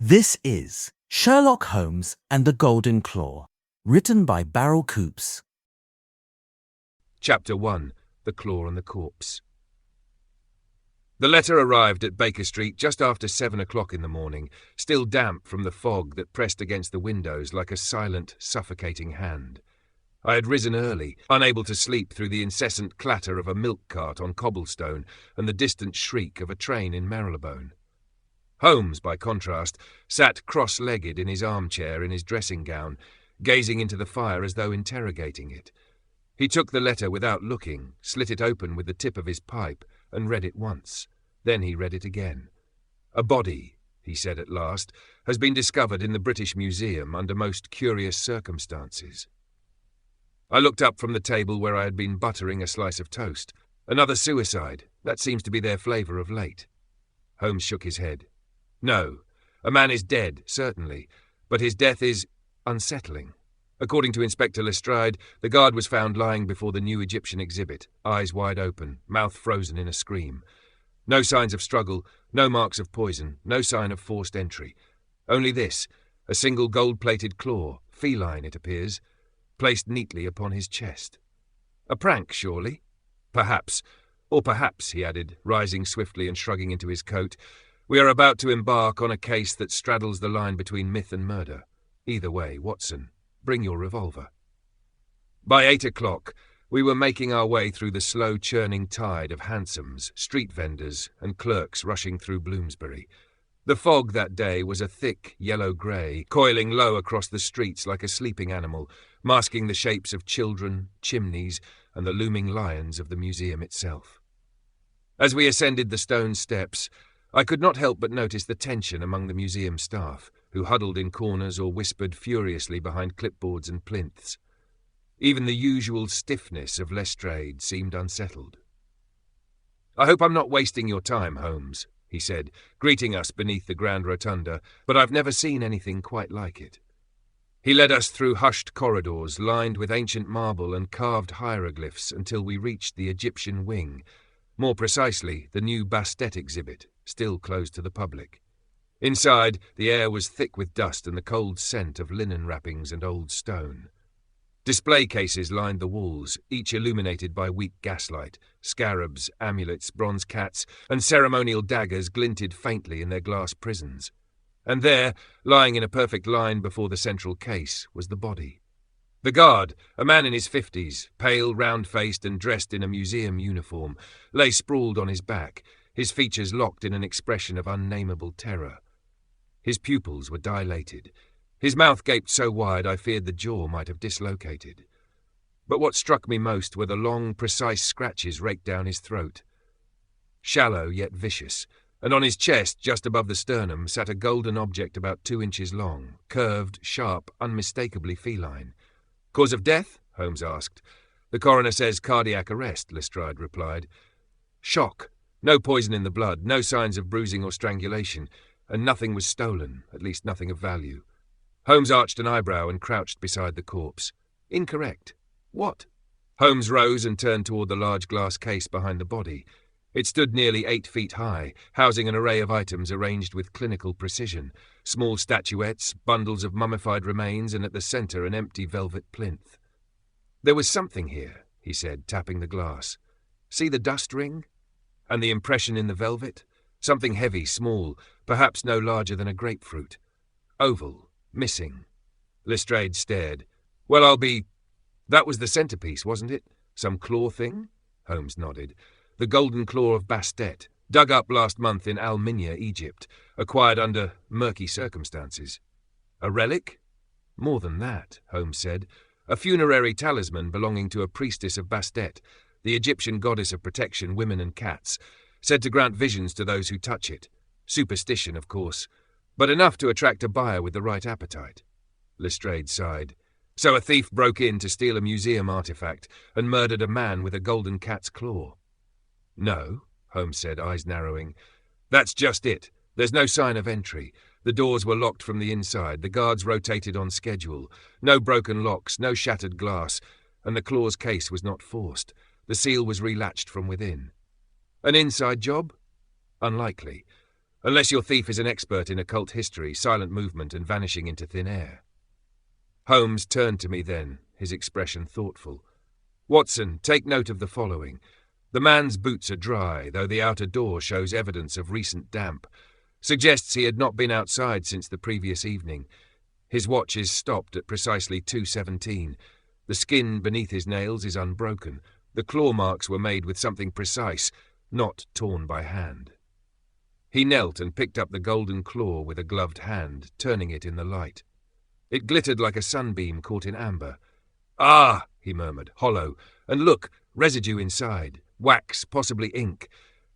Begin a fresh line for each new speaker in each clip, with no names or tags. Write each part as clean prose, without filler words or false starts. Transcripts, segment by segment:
This is Sherlock Holmes and the Golden Claw, written by Barrel Coops.
Chapter 1. The Claw and the Corpse. The letter arrived at Baker Street just after 7 o'clock in the morning, still damp from the fog that pressed against the windows like a silent, suffocating hand. I had risen early, unable to sleep through the incessant clatter of a milk cart on cobblestone and the distant shriek of a train in Marylebone. Holmes, by contrast, sat cross-legged in his armchair in his dressing gown, gazing into the fire as though interrogating it. He took the letter without looking, slit it open with the tip of his pipe, and read it once. Then he read it again. "A body," he said at last, "has been discovered in the British Museum under most curious circumstances." I looked up from the table where I had been buttering a slice of toast. "Another suicide. That seems to be their flavour of late." Holmes shook his head. "No. A man is dead, certainly, but his death is unsettling. According to Inspector Lestrade, the guard was found lying before the new Egyptian exhibit, eyes wide open, mouth frozen in a scream. No signs of struggle, no marks of poison, no sign of forced entry. Only this, a single gold-plated claw, feline it appears, placed neatly upon his chest. A prank, surely? Perhaps. Or perhaps," he added, rising swiftly and shrugging into his coat, "we are about to embark on a case that straddles the line between myth and murder. Either way, Watson, bring your revolver." By 8 o'clock, we were making our way through the slow-churning tide of hansoms, street vendors, and clerks rushing through Bloomsbury. The fog that day was a thick yellow-grey, coiling low across the streets like a sleeping animal, masking the shapes of children, chimneys, and the looming lions of the museum itself. As we ascended the stone steps, I could not help but notice the tension among the museum staff, who huddled in corners or whispered furiously behind clipboards and plinths. Even the usual stiffness of Lestrade seemed unsettled. "I hope I'm not wasting your time, Holmes," he said, greeting us beneath the grand rotunda, "but I've never seen anything quite like it." He led us through hushed corridors lined with ancient marble and carved hieroglyphs until we reached the Egyptian wing, more precisely, the new Bastet exhibit, still closed to the public. Inside, the air was thick with dust and the cold scent of linen wrappings and old stone. Display cases lined the walls, each illuminated by weak gaslight. Scarabs, amulets, bronze cats, and ceremonial daggers glinted faintly in their glass prisons. And there, lying in a perfect line before the central case, was the body. The guard, a man in his 50s, pale, round-faced and dressed in a museum uniform, lay sprawled on his back, his features locked in an expression of unnameable terror. His pupils were dilated. His mouth gaped so wide I feared the jaw might have dislocated. But what struck me most were the long, precise scratches raked down his throat. Shallow yet vicious, and on his chest, just above the sternum, sat a golden object about 2 inches long, curved, sharp, unmistakably feline. "Cause of death?" Holmes asked. "The coroner says cardiac arrest," Lestrade replied. "Shock. No poison in the blood, no signs of bruising or strangulation, and nothing was stolen, at least nothing of value." Holmes arched an eyebrow and crouched beside the corpse. "Incorrect. What?" Holmes rose and turned toward the large glass case behind the body. It stood nearly 8 feet high, housing an array of items arranged with clinical precision. Small statuettes, bundles of mummified remains, and at the centre an empty velvet plinth. "There was something here," he said, tapping the glass. "See the dust ring? And the impression in the velvet? Something heavy, small, perhaps no larger than a grapefruit. Oval, missing." Lestrade stared. "Well, I'll be—" "That was the centrepiece, wasn't it? Some claw thing?" Holmes nodded. "The golden claw of Bastet, dug up last month in Al-Minya, Egypt, acquired under murky circumstances. A relic?" "More than that," Holmes said. "A funerary talisman belonging to a priestess of Bastet, the Egyptian goddess of protection, women and cats, said to grant visions to those who touch it. Superstition, of course, but enough to attract a buyer with the right appetite." Lestrade sighed. "So a thief broke in to steal a museum artefact and murdered a man with a golden cat's claw?" "No," Holmes said, eyes narrowing. "That's just it. There's no sign of entry. The doors were locked from the inside, the guards rotated on schedule. No broken locks, no shattered glass, and the claw's case was not forced. The seal was relatched from within." "An inside job?" "Unlikely. Unless your thief is an expert in occult history, silent movement, and vanishing into thin air. Holmes turned to me then, his expression thoughtful. Watson, take note of the following. The man's boots are dry, though the outer door shows evidence of recent damp. Suggests he had not been outside since the previous evening. His watch is stopped at precisely 2:17. The skin beneath his nails is unbroken. The claw marks were made with something precise, not torn by hand. He knelt and picked up the golden claw with a gloved hand, turning it in the light. It glittered like a sunbeam caught in amber. "Ah," he murmured, "hollow. And look, residue inside. Wax, possibly ink.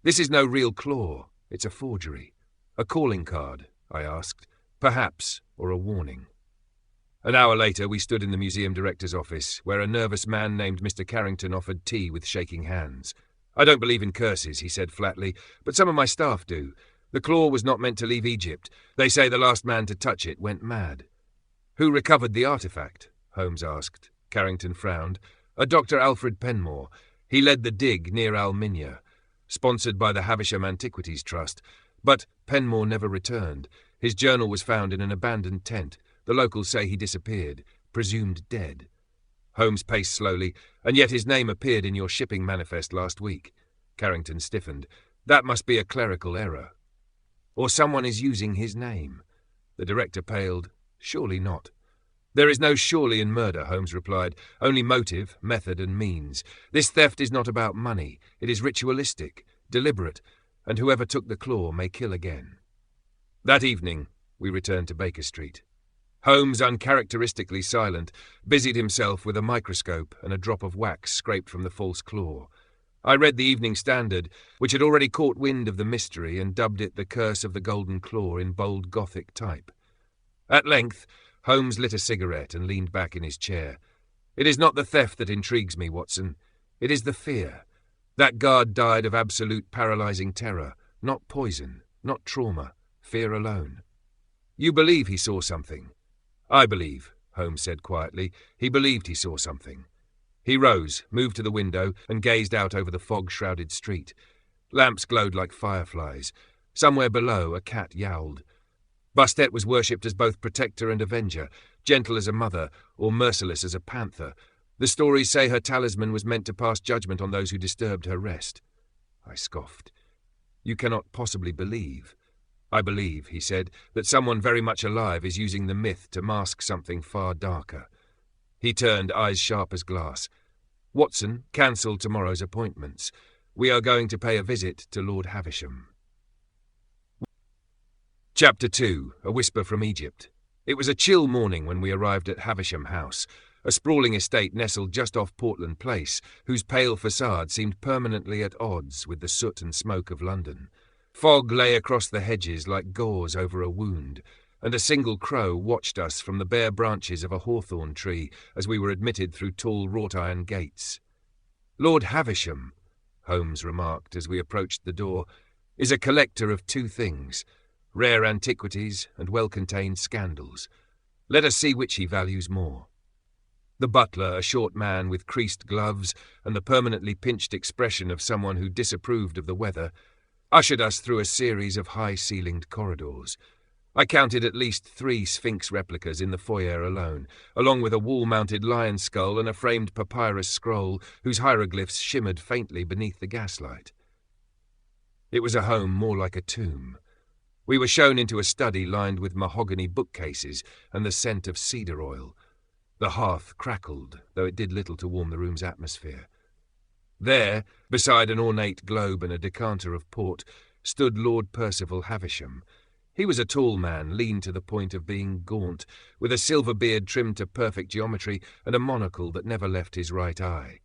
This is no real claw. It's a forgery." "A calling card?" I asked. "Perhaps, or a warning." An hour later we stood in the museum director's office, where a nervous man named Mr. Carrington offered tea with shaking hands. "I don't believe in curses," he said flatly, "but some of my staff do. The claw was not meant to leave Egypt. They say the last man to touch it went mad." "Who recovered the artefact?" Holmes asked. Carrington frowned. "A Dr. Alfred Penmore. He led the dig near Alminia, sponsored by the Havisham Antiquities Trust. But Penmore never returned. His journal was found in an abandoned tent. The locals say he disappeared, presumed dead." Holmes paced slowly. "And yet his name appeared in your shipping manifest last week." Carrington stiffened. "That must be a clerical error. Or someone is using his name." The director paled. "Surely not." "There is no surely in murder," Holmes replied. "Only motive, method, and means. This theft is not about money. It is ritualistic, deliberate, and whoever took the claw may kill again." That evening, we returned to Baker Street. Holmes, uncharacteristically silent, busied himself with a microscope and a drop of wax scraped from the false claw. I read the Evening Standard, which had already caught wind of the mystery and dubbed it The Curse of the Golden Claw in bold Gothic type. At length, Holmes lit a cigarette and leaned back in his chair. "It is not the theft that intrigues me, Watson. It is the fear. That guard died of absolute paralyzing terror, not poison, not trauma, fear alone. You believe he saw something?" "I believe," Holmes said quietly. "He believed he saw something." He rose, moved to the window, and gazed out over the fog-shrouded street. Lamps glowed like fireflies. Somewhere below, a cat yowled. Bastet was worshipped as both protector and avenger, gentle as a mother, or merciless as a panther. The stories say her talisman was meant to pass judgment on those who disturbed her rest. I scoffed. "You cannot possibly believe." "I believe," he said, "that someone very much alive is using the myth to mask something far darker." He turned, eyes sharp as glass. "Watson, cancel tomorrow's appointments. We are going to pay a visit to Lord Havisham." Chapter 2. A Whisper from Egypt. It was a chill morning when we arrived at Havisham House, a sprawling estate nestled just off Portland Place, whose pale facade seemed permanently at odds with the soot and smoke of London. Fog lay across the hedges like gauze over a wound, and a single crow watched us from the bare branches of a hawthorn tree as we were admitted through tall wrought-iron gates. "Lord Havisham," Holmes remarked as we approached the door, "is a collector of two things, rare antiquities and well-contained scandals. Let us see which he values more." The butler, a short man with creased gloves and the permanently pinched expression of someone who disapproved of the weather, ushered us through a series of high-ceilinged corridors. I counted at least 3 Sphinx replicas in the foyer alone, along with a wall-mounted lion skull and a framed papyrus scroll whose hieroglyphs shimmered faintly beneath the gaslight. It was a home more like a tomb. We were shown into a study lined with mahogany bookcases and the scent of cedar oil. The hearth crackled, though it did little to warm the room's atmosphere. There, beside an ornate globe and a decanter of port, stood Lord Percival Havisham. He was a tall man, lean to the point of being gaunt, with a silver beard trimmed to perfect geometry and a monocle that never left his right eye.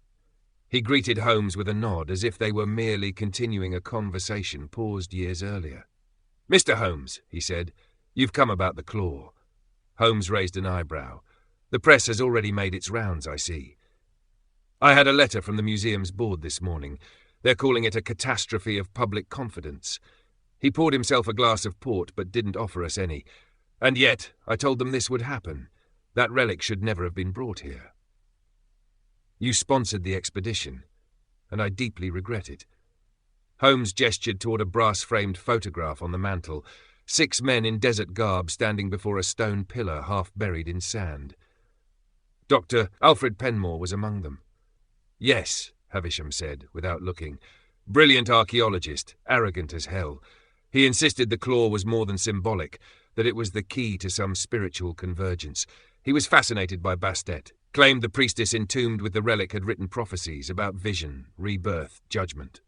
He greeted Holmes with a nod, as if they were merely continuing a conversation paused years earlier. "Mr. Holmes," he said, "you've come about the claw." Holmes raised an eyebrow. "The press has already made its rounds, I see." "I had a letter from the museum's board this morning. They're calling it a catastrophe of public confidence." He poured himself a glass of port, but didn't offer us any. "And yet, I told them this would happen. That relic should never have been brought here." "You sponsored the expedition, and I deeply regret it." Holmes gestured toward a brass-framed photograph on the mantel, 6 men in desert garb standing before a stone pillar half buried in sand. Dr. Alfred Penmore was among them. "Yes," Havisham said, without looking. "Brilliant archaeologist, arrogant as hell. He insisted the claw was more than symbolic, that it was the key to some spiritual convergence. He was fascinated by Bastet, claimed the priestess entombed with the relic had written prophecies about vision, rebirth, judgment."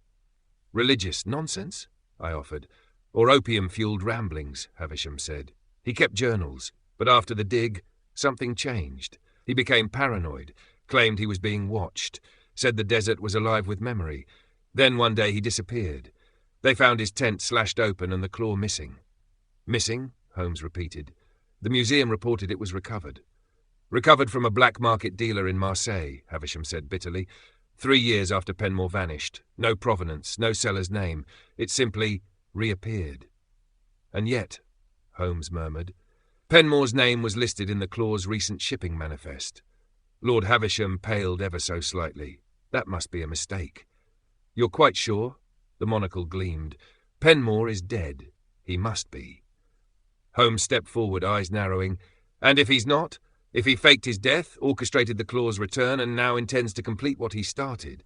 "Religious nonsense?" I offered. "Or opium-fueled ramblings," Havisham said. "He kept journals, but after the dig, something changed. He became paranoid, claimed he was being watched, said the desert was alive with memory. Then one day he disappeared. They found his tent slashed open and the claw missing." "Missing?" Holmes repeated. "The museum reported it was recovered." "Recovered from a black market dealer in Marseille," Havisham said bitterly. 3 years after Penmore vanished. No provenance, no seller's name. It simply reappeared." "And yet," Holmes murmured, "Penmore's name was listed in the claw's recent shipping manifest." Lord Havisham paled ever so slightly. "That must be a mistake." "You're quite sure?" The monocle gleamed. "Penmore is dead. He must be." Holmes stepped forward, eyes narrowing. "And if he's not? If he faked his death, orchestrated the claw's return, and now intends to complete what he started?"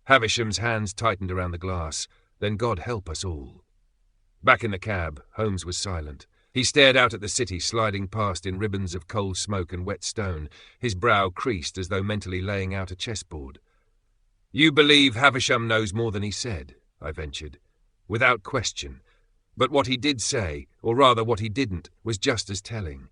Havisham's hands tightened around the glass. "Then God help us all." Back in the cab, Holmes was silent. He stared out at the city sliding past in ribbons of coal smoke and wet stone, his brow creased as though mentally laying out a chessboard. "You believe Havisham knows more than he said," I ventured. "Without question. But what he did say, or rather what he didn't, was just as telling.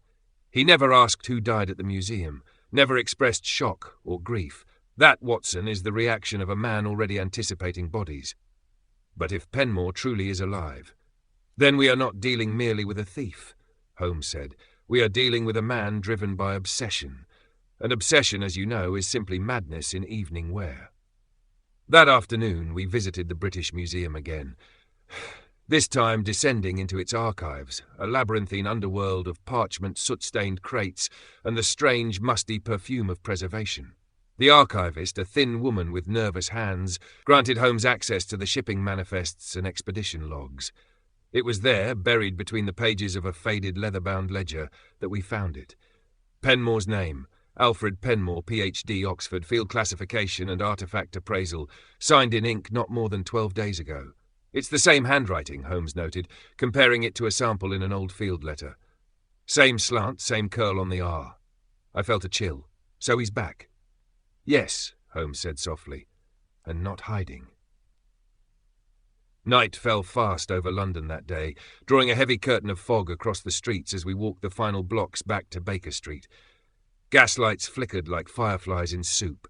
He never asked who died at the museum, never expressed shock or grief. That, Watson, is the reaction of a man already anticipating bodies. But if Penmore truly is alive, then we are not dealing merely with a thief," Holmes said. "We are dealing with a man driven by obsession. And obsession, as you know, is simply madness in evening wear." That afternoon we visited the British Museum again, this time descending into its archives, a labyrinthine underworld of parchment soot-stained crates and the strange, musty perfume of preservation. The archivist, a thin woman with nervous hands, granted Holmes access to the shipping manifests and expedition logs. It was there, buried between the pages of a faded leather-bound ledger, that we found it. Penmore's name, Alfred Penmore, Ph.D., Oxford, Field Classification and Artefact Appraisal, signed in ink not more than 12 days ago. "It's the same handwriting," Holmes noted, comparing it to a sample in an old field letter. "Same slant, same curl on the R." I felt a chill. "So he's back?" "Yes," Holmes said softly, "and not hiding." Night fell fast over London that day, drawing a heavy curtain of fog across the streets as we walked the final blocks back to Baker Street. Gaslights flickered like fireflies in soup.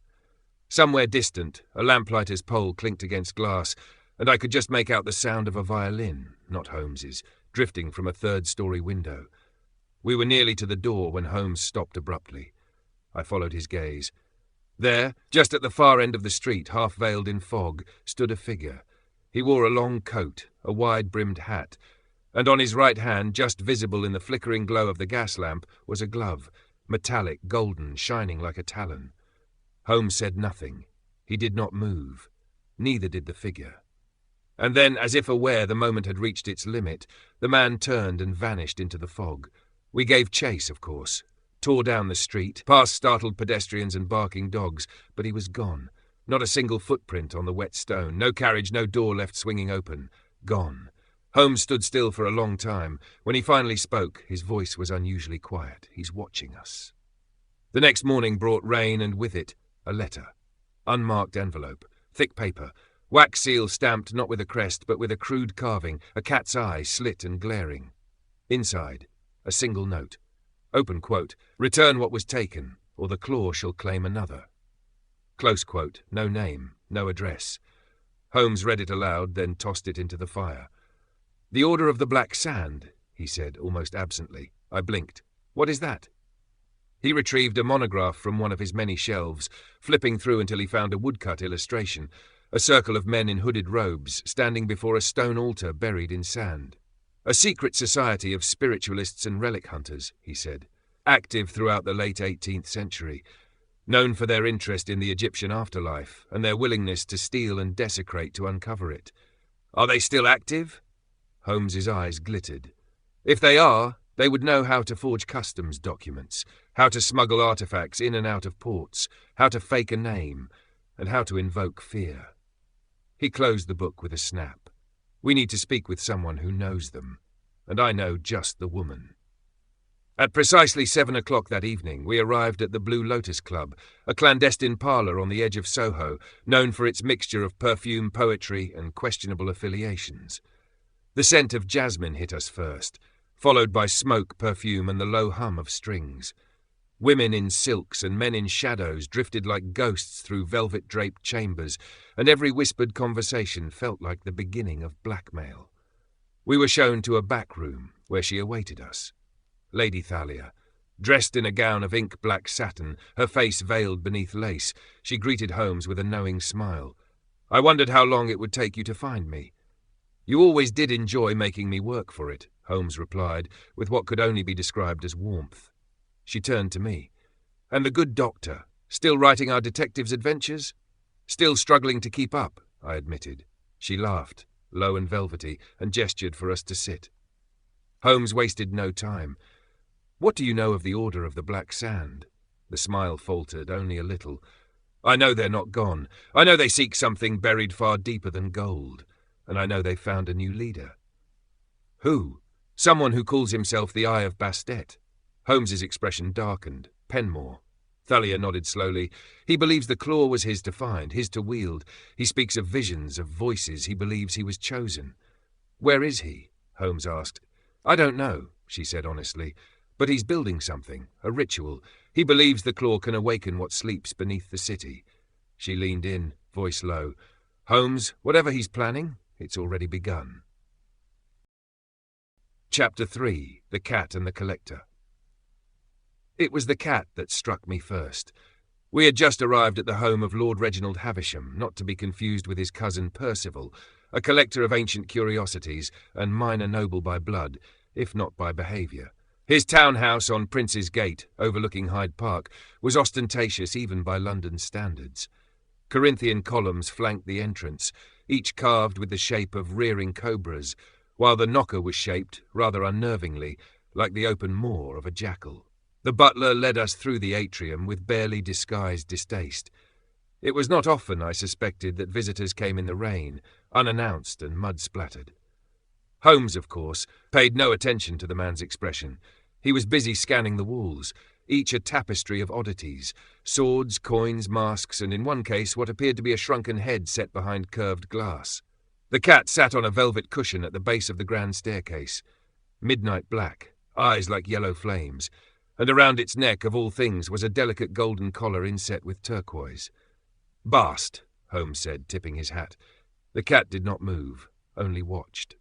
Somewhere distant, a lamplighter's pole clinked against glass, and I could just make out the sound of a violin, not Holmes's, drifting from a third-story window. We were nearly to the door when Holmes stopped abruptly. I followed his gaze. There, just at the far end of the street, half veiled in fog, stood a figure. He wore a long coat, a wide-brimmed hat, and on his right hand, just visible in the flickering glow of the gas lamp, was a glove, metallic, golden, shining like a talon. Holmes said nothing. He did not move. Neither did the figure. And then, as if aware the moment had reached its limit, the man turned and vanished into the fog. We gave chase, of course, tore down the street, past startled pedestrians and barking dogs, but he was gone. Not a single footprint on the wet stone, no carriage, no door left swinging open. Gone. Holmes stood still for a long time. When he finally spoke, his voice was unusually quiet. "He's watching us." The next morning brought rain and with it, a letter. Unmarked envelope, thick paper, wax seal stamped not with a crest but with a crude carving, a cat's eye slit and glaring. Inside, a single note. Open quote, "Return what was taken, or the claw shall claim another." Close quote, no name, no address. Holmes read it aloud, then tossed it into the fire. "The Order of the Black Sand," he said, almost absently. I blinked. "What is that?" He retrieved a monograph from one of his many shelves, flipping through until he found a woodcut illustration, a circle of men in hooded robes, standing before a stone altar buried in sand. "A secret society of spiritualists and relic hunters," he said, "active throughout the late 18th century. Known for their interest in the Egyptian afterlife and their willingness to steal and desecrate to uncover it. Are they still active? Holmes's eyes glittered. If they are, they would know how to forge customs documents, how to smuggle artefacts in and out of ports, how to fake a name, and how to invoke fear. He closed the book with a snap. We need to speak with someone who knows them, and I know just the woman. At precisely 7 o'clock that evening, we arrived at the Blue Lotus Club, a clandestine parlour on the edge of Soho, known for its mixture of perfume, poetry, and questionable affiliations. The scent of jasmine hit us first, followed by smoke, perfume, and the low hum of strings. Women in silks and men in shadows drifted like ghosts through velvet-draped chambers, and every whispered conversation felt like the beginning of blackmail. We were shown to a back room, where she awaited us. Lady Thalia, dressed in a gown of ink-black satin, her face veiled beneath lace, she greeted Holmes with a knowing smile. I wondered how long it would take you to find me. You always did enjoy making me work for it, Holmes replied, with what could only be described as warmth. She turned to me. And the good doctor, still writing our detective's adventures? Still struggling to keep up, I admitted. She laughed, low and velvety, and gestured for us to sit. Holmes wasted no time. What do you know of the Order of the Black Sand? The smile faltered only a little. I know they're not gone. I know they seek something buried far deeper than gold. And I know they've found a new leader. Who? Someone who calls himself the Eye of Bastet. Holmes's expression darkened. Penmore. Thalia nodded slowly. He believes the claw was his to find, his to wield. He speaks of visions, of voices. He believes he was chosen. Where is he? Holmes asked. I don't know, she said honestly. But he's building something, a ritual. He believes the claw can awaken what sleeps beneath the city. She leaned in, voice low. Holmes, whatever he's planning, it's already begun. Chapter 3. The Cat and the Collector. It was the cat that struck me first. We had just arrived at the home of Lord Reginald Havisham, not to be confused with his cousin Percival, a collector of ancient curiosities and minor noble by blood, if not by behaviour. His townhouse on Prince's Gate, overlooking Hyde Park, was ostentatious even by London standards. Corinthian columns flanked the entrance, each carved with the shape of rearing cobras, while the knocker was shaped, rather unnervingly, like the open maw of a jackal. The butler led us through the atrium with barely disguised distaste. It was not often, I suspected, that visitors came in the rain, unannounced and mud-splattered. Holmes, of course, paid no attention to the man's expression. He was busy scanning the walls, each a tapestry of oddities, swords, coins, masks, and in one case what appeared to be a shrunken head set behind curved glass. The cat sat on a velvet cushion at the base of the grand staircase, midnight black, eyes like yellow flames, and around its neck, of all things, was a delicate golden collar inset with turquoise. Bast, Holmes said, tipping his hat. The cat did not move, only watched.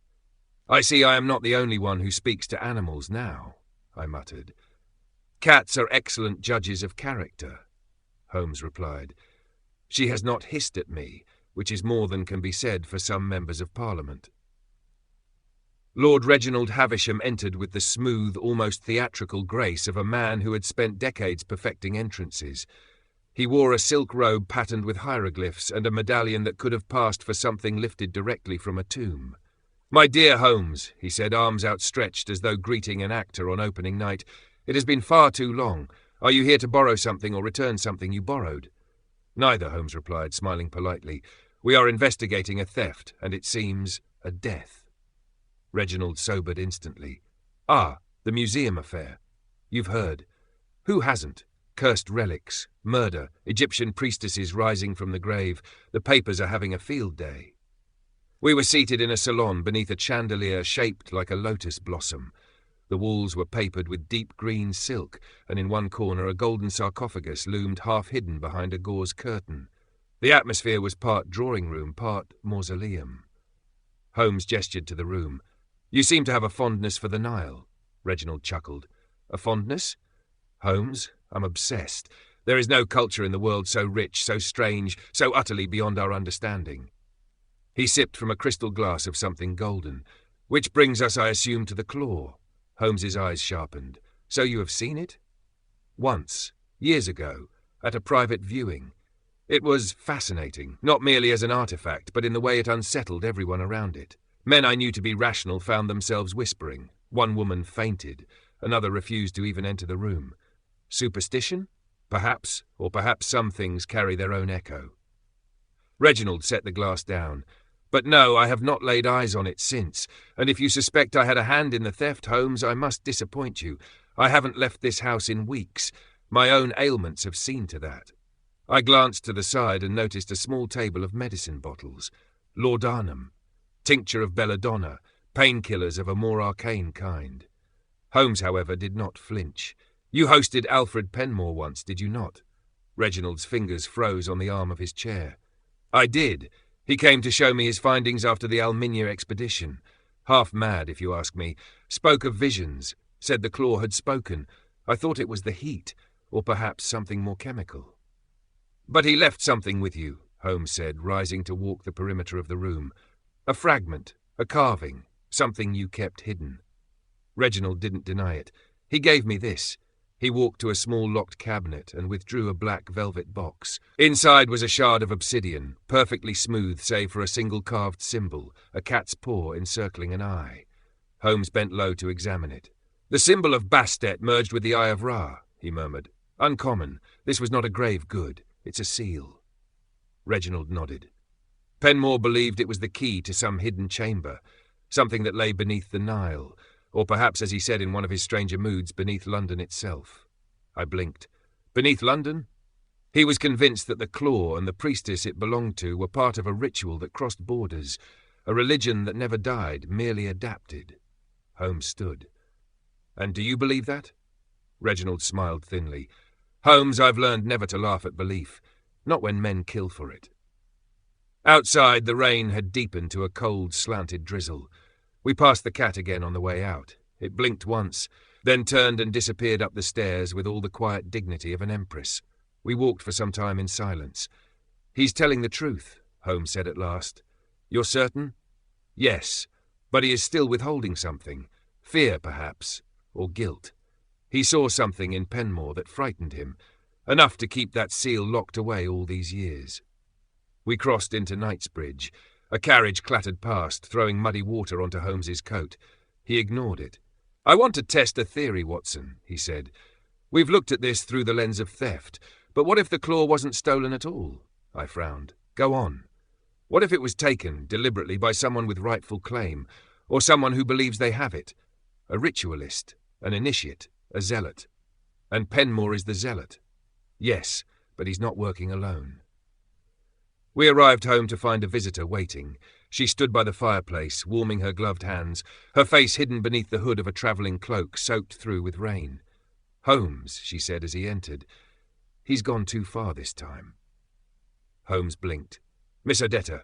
I see I am not the only one who speaks to animals now, I muttered. Cats are excellent judges of character, Holmes replied. She has not hissed at me, which is more than can be said for some members of Parliament. Lord Reginald Havisham entered with the smooth, almost theatrical grace of a man who had spent decades perfecting entrances. He wore a silk robe patterned with hieroglyphs and a medallion that could have passed for something lifted directly from a tomb. "My dear Holmes," he said, arms outstretched as though greeting an actor on opening night, "it has been far too long. Are you here to borrow something or return something you borrowed?" "Neither," Holmes replied, smiling politely. "We are investigating a theft, and it seems a death." Reginald sobered instantly. "Ah, the museum affair. You've heard. Who hasn't? Cursed relics, murder, Egyptian priestesses rising from the grave. The papers are having a field day." We were seated in a salon beneath a chandelier shaped like a lotus blossom. The walls were papered with deep green silk, and in one corner a golden sarcophagus loomed half-hidden behind a gauze curtain. The atmosphere was part drawing-room, part mausoleum. Holmes gestured to the room. "You seem to have a fondness for the Nile," Reginald chuckled. "A fondness?" "Holmes, I'm obsessed. There is no culture in the world so rich, so strange, so utterly beyond our understanding." He sipped from a crystal glass of something golden. "Which brings us, I assume, to the claw." Holmes's eyes sharpened. "So you have seen it?" "Once, years ago, at a private viewing. It was fascinating, not merely as an artefact, but in the way it unsettled everyone around it. Men I knew to be rational found themselves whispering. One woman fainted. Another refused to even enter the room. Superstition? Perhaps, or perhaps some things carry their own echo. Reginald set the glass down. But no, I have not laid eyes on it since, and if you suspect I had a hand in the theft, Holmes, I must disappoint you. I haven't left this house in weeks. My own ailments have seen to that. I glanced to the side and noticed a small table of medicine bottles. Laudanum, tincture of belladonna, painkillers of a more arcane kind. Holmes, however, did not flinch. You hosted Alfred Penmore once, did you not? Reginald's fingers froze on the arm of his chair. I did. He came to show me his findings after the Alminia expedition. Half mad, if you ask me. Spoke of visions. Said the claw had spoken. I thought it was the heat, or perhaps something more chemical. But he left something with you, Holmes said, rising to walk the perimeter of the room. A fragment, a carving, something you kept hidden. Reginald didn't deny it. He gave me this. He walked to a small locked cabinet and withdrew a black velvet box. Inside was a shard of obsidian, perfectly smooth save for a single carved symbol, a cat's paw encircling an eye. Holmes bent low to examine it. The symbol of Bastet merged with the Eye of Ra, he murmured. Uncommon. This was not a grave good. It's a seal. Reginald nodded. Penmore believed it was the key to some hidden chamber, something that lay beneath the Nile, or perhaps, as he said in one of his stranger moods, beneath London itself. I blinked. Beneath London? He was convinced that the claw and the priestess it belonged to were part of a ritual that crossed borders, a religion that never died, merely adapted. Holmes stood. And do you believe that? Reginald smiled thinly. Holmes, I've learned never to laugh at belief, not when men kill for it. Outside, the rain had deepened to a cold, slanted drizzle. We passed the cat again on the way out. It blinked once, then turned and disappeared up the stairs with all the quiet dignity of an empress. We walked for some time in silence. He's telling the truth, Holmes said at last. You're certain? Yes, but he is still withholding something. Fear, perhaps, or guilt. He saw something in Penmore that frightened him, enough to keep that seal locked away all these years. We crossed into Knightsbridge. A carriage clattered past, throwing muddy water onto Holmes's coat. He ignored it. I want to test a theory, Watson, he said. We've looked at this through the lens of theft, but what if the claw wasn't stolen at all? I frowned. Go on. What if it was taken, deliberately, by someone with rightful claim, or someone who believes they have it? A ritualist, an initiate, a zealot. And Penmore is the zealot. Yes, but he's not working alone. We arrived home to find a visitor waiting. She stood by the fireplace, warming her gloved hands, her face hidden beneath the hood of a travelling cloak soaked through with rain. Holmes, she said as he entered. He's gone too far this time. Holmes blinked. Miss Odetta.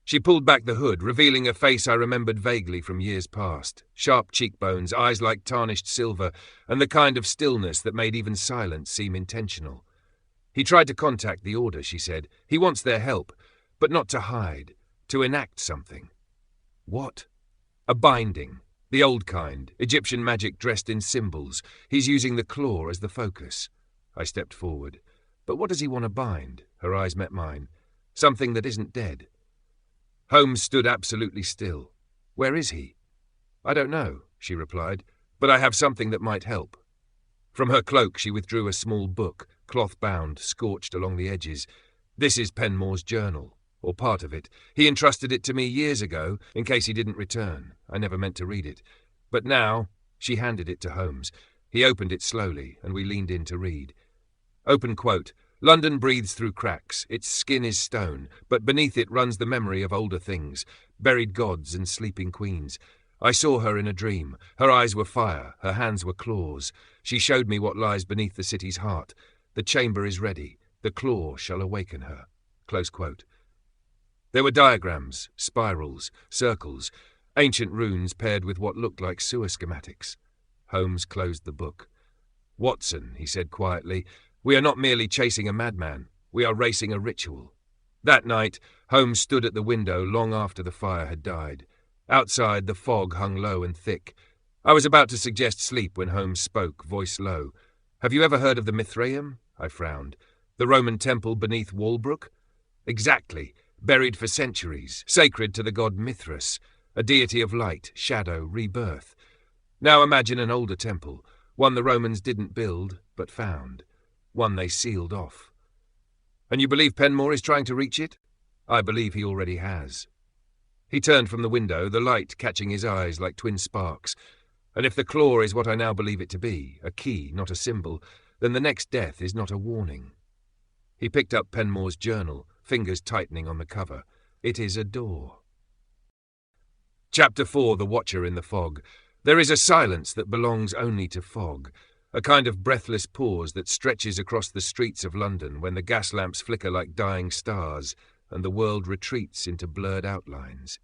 She pulled back the hood, revealing a face I remembered vaguely from years past. Sharp cheekbones, eyes like tarnished silver, and the kind of stillness that made even silence seem intentional. He tried to contact the Order, she said. He wants their help, but not to hide, to enact something. What? A binding. The old kind, Egyptian magic dressed in symbols. He's using the claw as the focus. I stepped forward. But what does he want to bind? Her eyes met mine. Something that isn't dead. Holmes stood absolutely still. Where is he? I don't know, she replied, but I have something that might help. From her cloak she withdrew a small book, cloth-bound, scorched along the edges. This is Penmore's journal, or part of it. He entrusted it to me years ago, in case he didn't return. I never meant to read it. But now, she handed it to Holmes. He opened it slowly, and we leaned in to read. Open quote. London breathes through cracks. Its skin is stone, but beneath it runs the memory of older things, buried gods and sleeping queens. I saw her in a dream. Her eyes were fire, her hands were claws. She showed me what lies beneath the city's heart. The chamber is ready. The claw shall awaken her. Close quote. There were diagrams, spirals, circles, ancient runes paired with what looked like sewer schematics. Holmes closed the book. Watson, he said quietly, we are not merely chasing a madman. We are racing a ritual. That night, Holmes stood at the window long after the fire had died. Outside, the fog hung low and thick. I was about to suggest sleep when Holmes spoke, voice low. Have you ever heard of the Mithraeum? I frowned. The Roman temple beneath Walbrook? Exactly, buried for centuries, sacred to the god Mithras, a deity of light, shadow, rebirth. Now imagine an older temple, one the Romans didn't build, but found, one they sealed off. And you believe Penmore is trying to reach it? I believe he already has. He turned from the window, the light catching his eyes like twin sparks. And if the claw is what I now believe it to be, a key, not a symbol, then the next death is not a warning. He picked up Penmore's journal, fingers tightening on the cover. It is a door. Chapter 4, The Watcher in the Fog. There is a silence that belongs only to fog, a kind of breathless pause that stretches across the streets of London when the gas lamps flicker like dying stars and the world retreats into blurred outlines.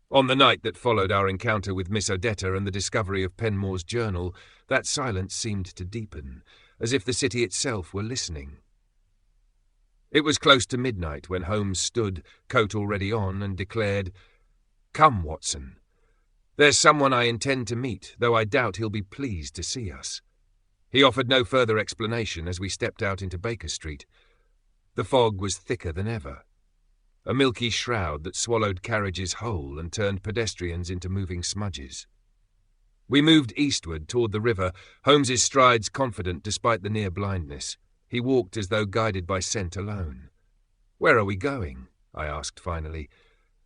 On the night that followed our encounter with Miss Odetta and the discovery of Penmore's journal, that silence seemed to deepen, as if the city itself were listening. It was close to midnight when Holmes stood, coat already on, and declared, "Come, Watson. There's someone I intend to meet, though I doubt he'll be pleased to see us." He offered no further explanation as we stepped out into Baker Street. The fog was thicker than ever, a milky shroud that swallowed carriages whole and turned pedestrians into moving smudges. We moved eastward toward the river, Holmes's strides confident despite the near blindness. He walked as though guided by scent alone. "Where are we going?" I asked finally.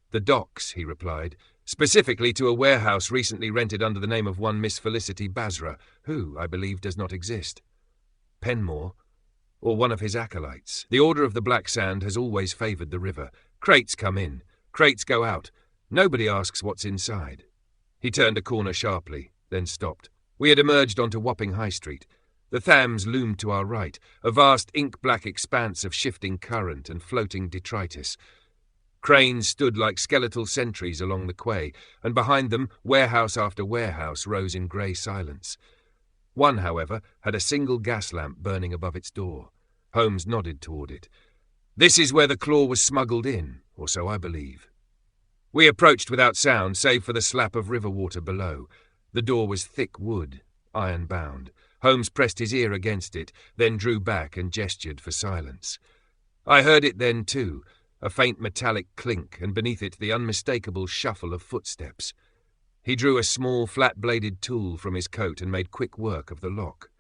"The docks," he replied, "specifically to a warehouse recently rented under the name of one Miss Felicity Basra, who, I believe, does not exist. Penmore, or one of his acolytes. The Order of the Black Sand has always favoured the river. Crates come in, crates go out. Nobody asks what's inside." He turned a corner sharply, then stopped. We had emerged onto Wapping High Street. The Thames loomed to our right, a vast ink-black expanse of shifting current and floating detritus. Cranes stood like skeletal sentries along the quay, and behind them warehouse after warehouse rose in grey silence. One, however, had a single gas lamp burning above its door. Holmes nodded toward it. "This is where the claw was smuggled in, or so I believe." We approached without sound, save for the slap of river water below. The door was thick wood, iron-bound. Holmes pressed his ear against it, then drew back and gestured for silence. I heard it then too, a faint metallic clink, and beneath it the unmistakable shuffle of footsteps. He drew a small, flat-bladed tool from his coat and made quick work of the lock.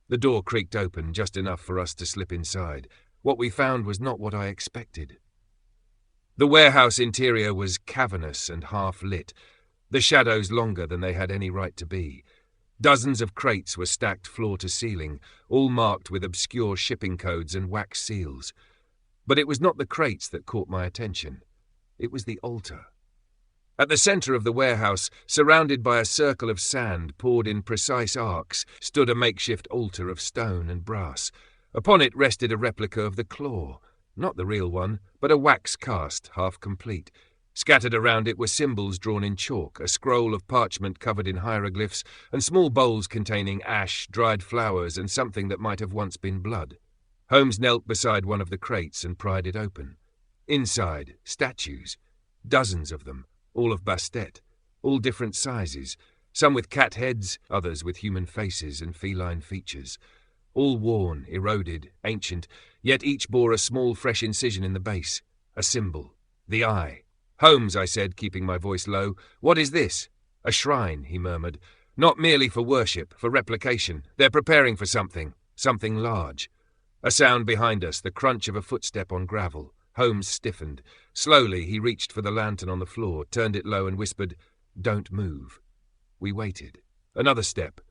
The door creaked open just enough for us to slip inside. What we found was not what I expected. The warehouse interior was cavernous and half-lit, the shadows longer than they had any right to be. Dozens of crates were stacked floor to ceiling, all marked with obscure shipping codes and wax seals. But it was not the crates that caught my attention. It was the altar. At the centre of the warehouse, surrounded by a circle of sand poured in precise arcs, stood a makeshift altar of stone and brass. Upon it rested a replica of the claw, not the real one, but a wax cast, half complete. Scattered around it were symbols drawn in chalk, a scroll of parchment covered in hieroglyphs, and small bowls containing ash, dried flowers, and something that might have once been blood. Holmes knelt beside one of the crates and pried it open. Inside, statues, dozens of them, all of Bastet, all different sizes, some with cat heads, others with human faces and feline features. All worn, eroded, ancient, yet each bore a small fresh incision in the base, a symbol, the eye. "Holmes," I said, keeping my voice low, "what is this?" "A shrine," he murmured. "Not merely for worship, for replication. They're preparing for something large." A sound behind us, the crunch of a footstep on gravel. Holmes stiffened. Slowly he reached for the lantern on the floor, turned it low and whispered, "Don't move." We waited. Another step.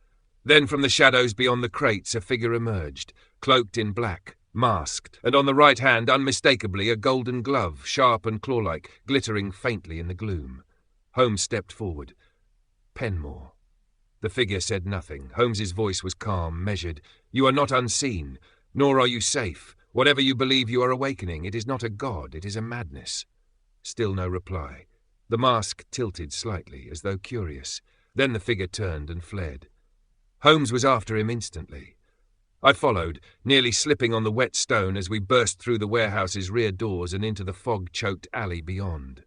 Then from the shadows beyond the crates a figure emerged, cloaked in black, masked, and on the right hand, unmistakably, a golden glove, sharp and claw-like, glittering faintly in the gloom. Holmes stepped forward. "Penmore." The figure said nothing. Holmes's voice was calm, measured. "You are not unseen, nor are you safe. Whatever you believe you are awakening, it is not a god, it is a madness." Still no reply. The mask tilted slightly, as though curious. Then the figure turned and fled. Holmes was after him instantly. I followed, nearly slipping on the wet stone as we burst through the warehouse's rear doors and into the fog-choked alley beyond.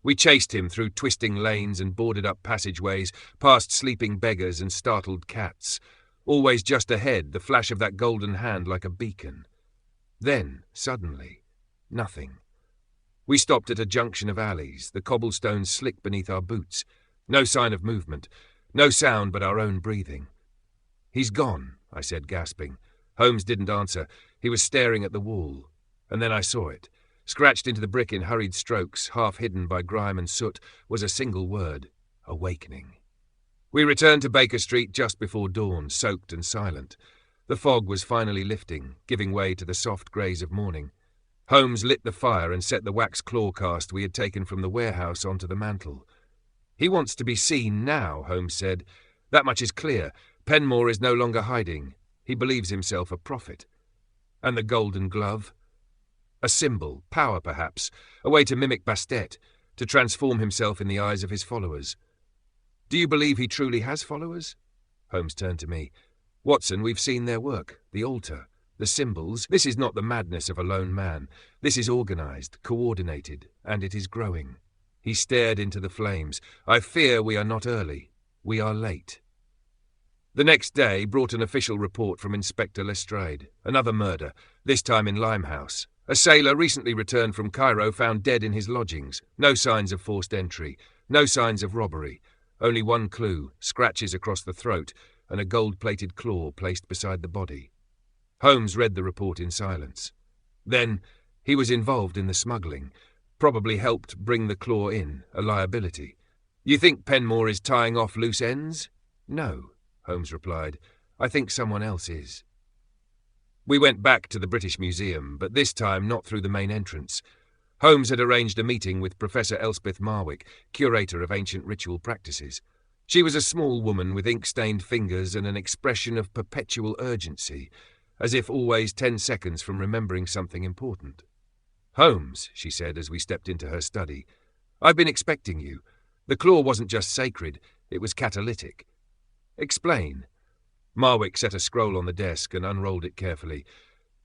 We chased him through twisting lanes and boarded-up passageways, past sleeping beggars and startled cats. Always just ahead, the flash of that golden hand like a beacon. Then, suddenly, nothing. We stopped at a junction of alleys, the cobblestones slick beneath our boots. No sign of movement, no sound but our own breathing. "He's gone," I said, gasping. Holmes didn't answer. He was staring at the wall. And then I saw it. Scratched into the brick in hurried strokes, half hidden by grime and soot, was a single word: awakening. We returned to Baker Street just before dawn, soaked and silent. The fog was finally lifting, giving way to the soft greys of morning. Holmes lit the fire and set the wax claw cast we had taken from the warehouse onto the mantel. "He wants to be seen now," Holmes said. "That much is clear. Penmore is no longer hiding. He believes himself a prophet. And the golden glove? A symbol, power perhaps, a way to mimic Bastet, to transform himself in the eyes of his followers. Do you believe he truly has followers?" Holmes turned to me. "Watson, we've seen their work, the altar, the symbols. This is not the madness of a lone man. This is organized, coordinated, and it is growing." He stared into the flames. "I fear we are not early. We are late." The next day brought an official report from Inspector Lestrade. Another murder, this time in Limehouse. A sailor recently returned from Cairo found dead in his lodgings. No signs of forced entry. No signs of robbery. Only one clue, scratches across the throat, and a gold-plated claw placed beside the body. Holmes read the report in silence. Then, he was involved in the smuggling. Probably helped bring the claw in, a liability. "You think Penmore is tying off loose ends?" "No," Holmes replied. "I think someone else is." We went back to the British Museum, but this time not through the main entrance. Holmes had arranged a meeting with Professor Elspeth Marwick, curator of ancient ritual practices. She was a small woman with ink-stained fingers and an expression of perpetual urgency, as if always 10 seconds from remembering something important. "Holmes," she said as we stepped into her study, "I've been expecting you. The claw wasn't just sacred, it was catalytic." "Explain." Marwick set a scroll on the desk and unrolled it carefully.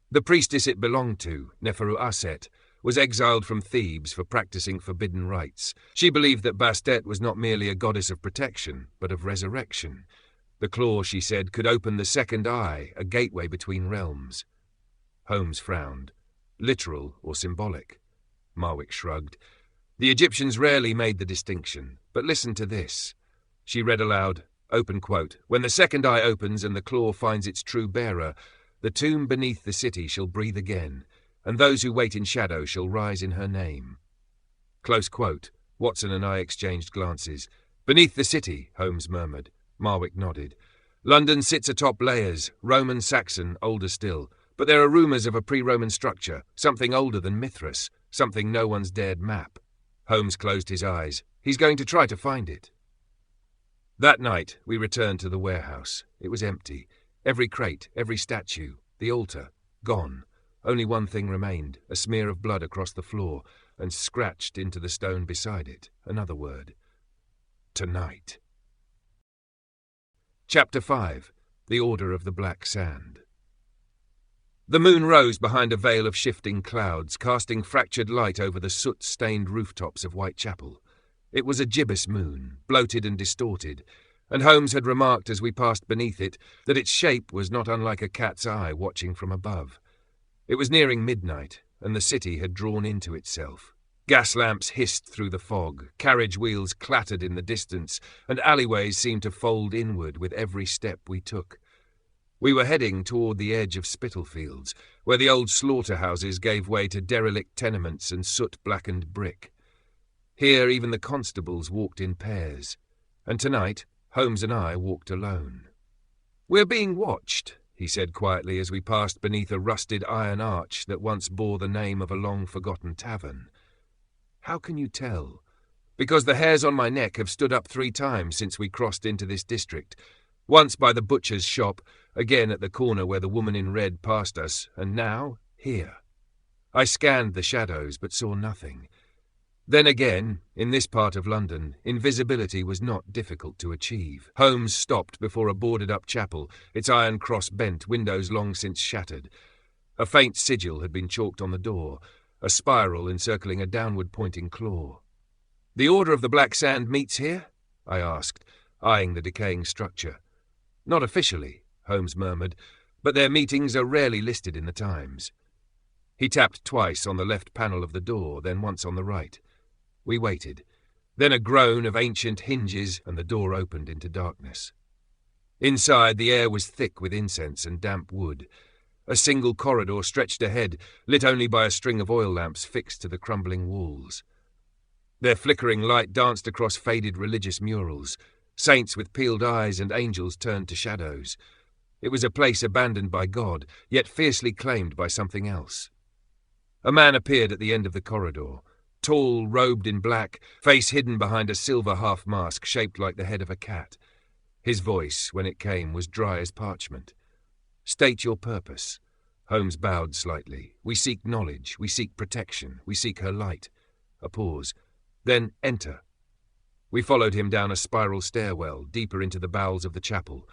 "The priestess it belonged to, Neferu Aset, was exiled from Thebes for practicing forbidden rites. She believed that Bastet was not merely a goddess of protection, but of resurrection. The claw, she said, could open the second eye, a gateway between realms." Holmes frowned. "Literal or symbolic?" Marwick shrugged. "The Egyptians rarely made the distinction, but listen to this." She read aloud, open quote, "When the second eye opens and the claw finds its true bearer, the tomb beneath the city shall breathe again, and those who wait in shadow shall rise in her name." Close quote. Watson and I exchanged glances. "Beneath the city," Holmes murmured. Marwick nodded. "London sits atop layers, Roman, Saxon, older still. But there are rumours of a pre-Roman structure, something older than Mithras, something no one's dared map." Holmes closed his eyes. "He's going to try to find it." That night, we returned to the warehouse. It was empty. Every crate, every statue, the altar, gone. Only one thing remained, a smear of blood across the floor, and scratched into the stone beside it, another word. Tonight. Chapter 5. The Order of the Black Sand. The moon rose behind a veil of shifting clouds, casting fractured light over the soot-stained rooftops of Whitechapel. It was a gibbous moon, bloated and distorted, and Holmes had remarked as we passed beneath it that its shape was not unlike a cat's eye watching from above. It was nearing midnight, and the city had drawn into itself. Gas lamps hissed through the fog, carriage wheels clattered in the distance, and alleyways seemed to fold inward with every step we took. We were heading toward the edge of Spitalfields, where the old slaughterhouses gave way to derelict tenements and soot-blackened brick. Here even the constables walked in pairs, and tonight Holmes and I walked alone. "We're being watched," he said quietly as we passed beneath a rusted iron arch that once bore the name of a long-forgotten tavern. "How can you tell?" "Because the hairs on my neck have stood up 3 times since we crossed into this district. Once by the butcher's shop, again at the corner where the woman in red passed us, and now here." I scanned the shadows but saw nothing. Then again, in this part of London, invisibility was not difficult to achieve. Holmes stopped before a boarded-up chapel, its iron cross bent, windows long since shattered. A faint sigil had been chalked on the door, a spiral encircling a downward-pointing claw. "The Order of the Black Sand meets here?" I asked, eyeing the decaying structure. "Not officially," Holmes murmured, "but their meetings are rarely listed in the Times." He tapped twice on the left panel of the door, then once on the right. We waited. Then a groan of ancient hinges, and the door opened into darkness. Inside, the air was thick with incense and damp wood. A single corridor stretched ahead, lit only by a string of oil lamps fixed to the crumbling walls. Their flickering light danced across faded religious murals, saints with peeled eyes and angels turned to shadows. It was a place abandoned by God, yet fiercely claimed by something else. A man appeared at the end of the corridor, tall, robed in black, face hidden behind a silver half-mask shaped like the head of a cat. His voice, when it came, was dry as parchment. "State your purpose." Holmes bowed slightly. "We seek knowledge, we seek protection, we seek her light." A pause. "Then enter." We followed him down a spiral stairwell, deeper into the bowels of the chapel.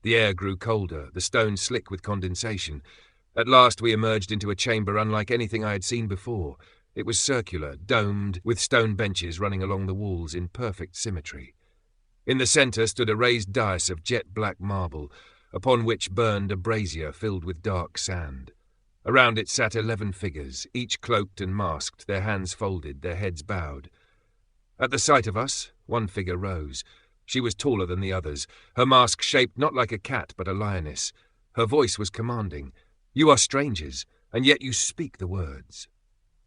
The air grew colder, the stones slick with condensation. At last we emerged into a chamber unlike anything I had seen before. It was circular, domed, with stone benches running along the walls in perfect symmetry. In the centre stood a raised dais of jet-black marble, upon which burned a brazier filled with dark sand. Around it sat 11 figures, each cloaked and masked, their hands folded, their heads bowed. At the sight of us, one figure rose. She was taller than the others, her mask shaped not like a cat but a lioness. Her voice was commanding. "You are strangers, and yet you speak the words."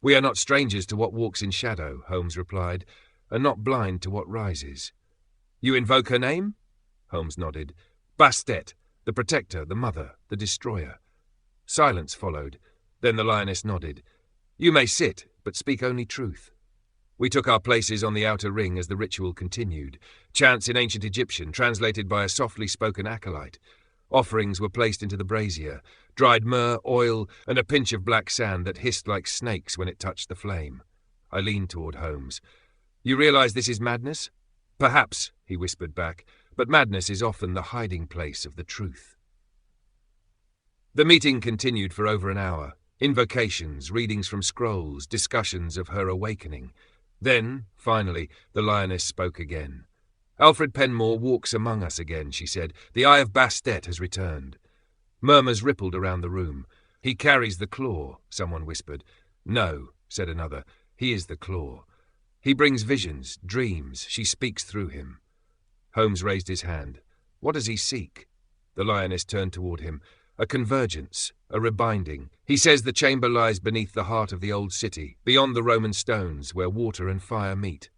"We are not strangers to what walks in shadow," Holmes replied, "and not blind to what rises." "You invoke her name?" Holmes nodded. "Bastet, the protector, the mother, the destroyer." Silence followed. Then the lioness nodded. "You may sit, but speak only truth." We took our places on the outer ring as the ritual continued. Chants in ancient Egyptian, translated by a softly spoken acolyte. Offerings were placed into the brazier, dried myrrh, oil, and a pinch of black sand that hissed like snakes when it touched the flame. I leaned toward Holmes. "You realize this is madness?" "Perhaps," he whispered back, "but madness is often the hiding place of the truth." The meeting continued for over an hour. Invocations, readings from scrolls, discussions of her awakening. Then, finally, the lioness spoke again. "Alfred Penmore walks among us again," she said. "The Eye of Bastet has returned." Murmurs rippled around the room. "He carries the claw," someone whispered. "No," said another. "He is the claw. He brings visions, dreams. She speaks through him." Holmes raised his hand. "What does he seek?" The lioness turned toward him. "A convergence, a rebinding. He says the chamber lies beneath the heart of the old city, beyond the Roman stones, where water and fire meet.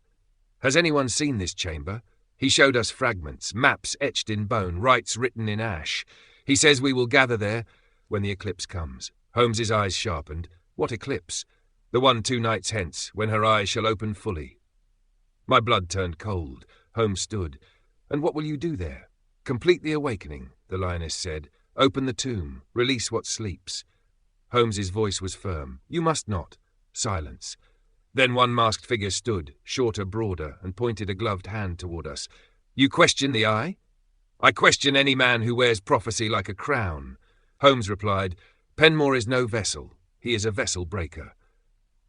Has anyone seen this chamber? He showed us fragments, maps etched in bone, rites written in ash. He says we will gather there when the eclipse comes." Holmes's eyes sharpened. "What eclipse?" "The one 2 nights hence, when her eyes shall open fully." My blood turned cold. Holmes stood. "And what will you do there?" "Complete the awakening," the lioness said. "Open the tomb, release what sleeps." Holmes's voice was firm. "You must not." Silence. Then one masked figure stood, shorter, broader, and pointed a gloved hand toward us. "You question the eye?" "I question any man who wears prophecy like a crown." Holmes replied, "Penmore is no vessel. He is a vessel breaker."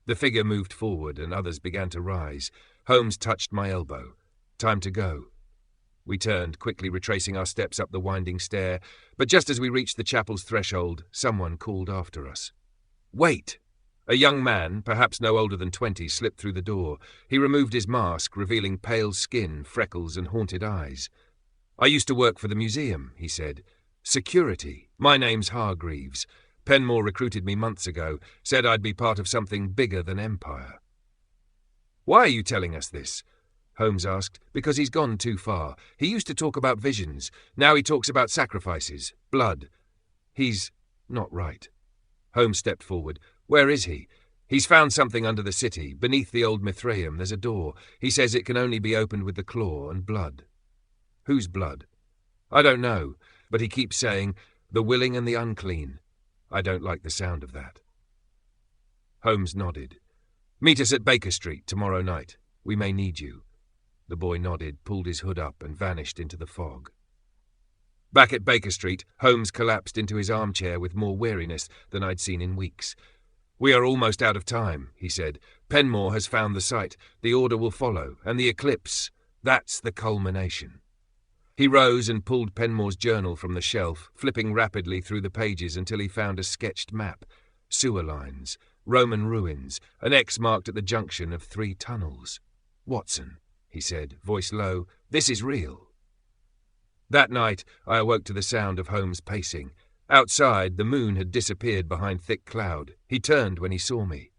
The figure moved forward, and others began to rise. Holmes touched my elbow. "Time to go." We turned, quickly retracing our steps up the winding stair, but just as we reached the chapel's threshold, someone called after us. "Wait!" A young man, perhaps no older than 20, slipped through the door. He removed his mask, revealing pale skin, freckles, and haunted eyes. "I used to work for the museum," he said. "Security. My name's Hargreaves. Penmore recruited me months ago, said I'd be part of something bigger than empire." "Why are you telling us this?" Holmes asked. "Because he's gone too far. He used to talk about visions. Now he talks about sacrifices, blood. He's not right." Holmes stepped forward. "Where is he?" "He's found something under the city. Beneath the old Mithraeum there's a door. He says it can only be opened with the claw and blood." "Whose blood?" "I don't know, but he keeps saying, 'the willing and the unclean.' I don't like the sound of that." Holmes nodded. "Meet us at Baker Street tomorrow night. We may need you." The boy nodded, pulled his hood up, and vanished into the fog. Back at Baker Street, Holmes collapsed into his armchair with more weariness than I'd seen in weeks. "We are almost out of time," he said. "Penmore has found the site. The order will follow, and the eclipse. That's the culmination." He rose and pulled Penmore's journal from the shelf, flipping rapidly through the pages until he found a sketched map. sewer lines, Roman ruins, an X marked at the junction of 3 tunnels. "Watson," he said, voice low, "this is real." That night I awoke to the sound of Holmes pacing. Outside, the moon had disappeared behind thick cloud. He turned when he saw me.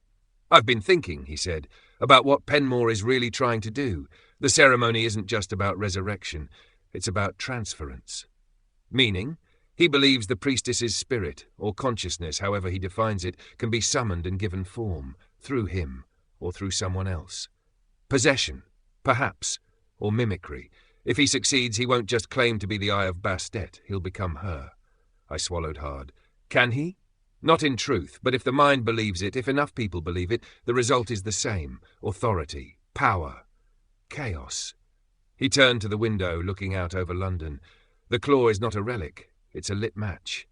"I've been thinking," he said, "about what Penmore is really trying to do. The ceremony isn't just about resurrection, it's about transference." Meaning, he believes the priestess's spirit, or consciousness, however he defines it, can be summoned and given form, through him, or through someone else. Possession, perhaps, or mimicry. If he succeeds, he won't just claim to be the Eye of Bastet, he'll become her. I swallowed hard. Can he? Not in truth, but if the mind believes it, if enough people believe it, the result is the same. Authority, power, chaos. He turned to the window, looking out over London. The claw is not a relic, it's a lit match.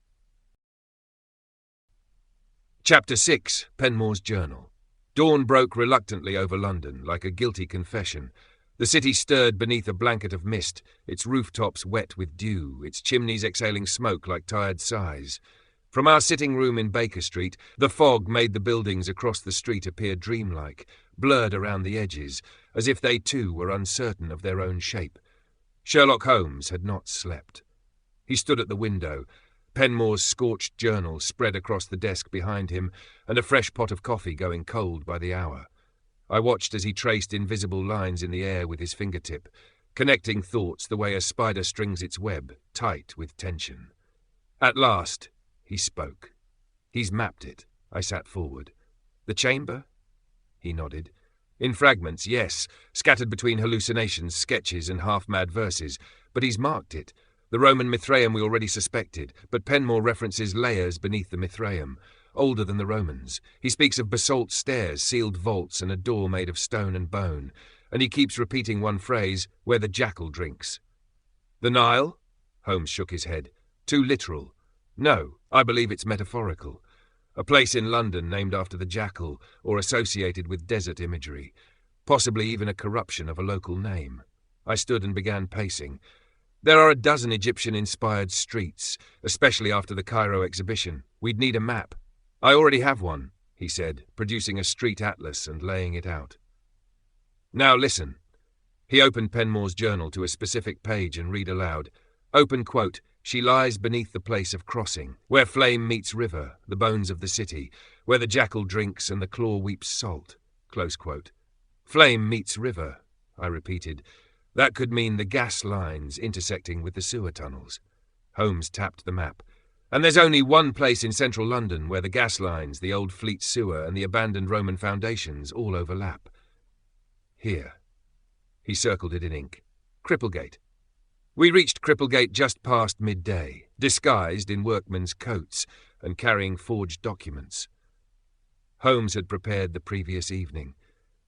Chapter 6, Penmore's Journal. Dawn broke reluctantly over London, like a guilty confession. The city stirred beneath a blanket of mist, its rooftops wet with dew, its chimneys exhaling smoke like tired sighs. From our sitting room in Baker Street, the fog made the buildings across the street appear dreamlike, blurred around the edges, as if they too were uncertain of their own shape. Sherlock Holmes had not slept. He stood at the window, Penmore's scorched journal spread across the desk behind him, and a fresh pot of coffee going cold by the hour. I watched as he traced invisible lines in the air with his fingertip, connecting thoughts the way a spider strings its web, tight with tension. At last, he spoke. "He's mapped it." I sat forward. "The chamber?" He nodded. "In fragments, yes, scattered between hallucinations, sketches, and half-mad verses. But he's marked it. The Roman Mithraeum we already suspected, but Penmore references layers beneath the Mithraeum, older than the Romans. He speaks of basalt stairs, sealed vaults, and a door made of stone and bone. And he keeps repeating one phrase, where the jackal drinks. "The Nile?" Holmes shook his head. "Too literal." "No, I believe it's metaphorical. A place in London named after the jackal, or associated with desert imagery. Possibly even a corruption of a local name." I stood and began pacing. "There are a dozen Egyptian-inspired streets, especially after the Cairo exhibition. We'd need a map." "I already have one," he said, producing a street atlas and laying it out. "Now listen." He opened Penmore's journal to a specific page and read aloud. Open quote, "She lies beneath the place of crossing, where flame meets river, the bones of the city, where the jackal drinks and the claw weeps salt." Close quote. "Flame meets river," I repeated. That could mean the gas lines intersecting with the sewer tunnels. Holmes tapped the map. "And there's only one place in central London where the gas lines, the old Fleet sewer, and the abandoned Roman foundations all overlap. Here." He circled it in ink. "Cripplegate." We reached Cripplegate just past midday, disguised in workmen's coats and carrying forged documents. Holmes had prepared the previous evening.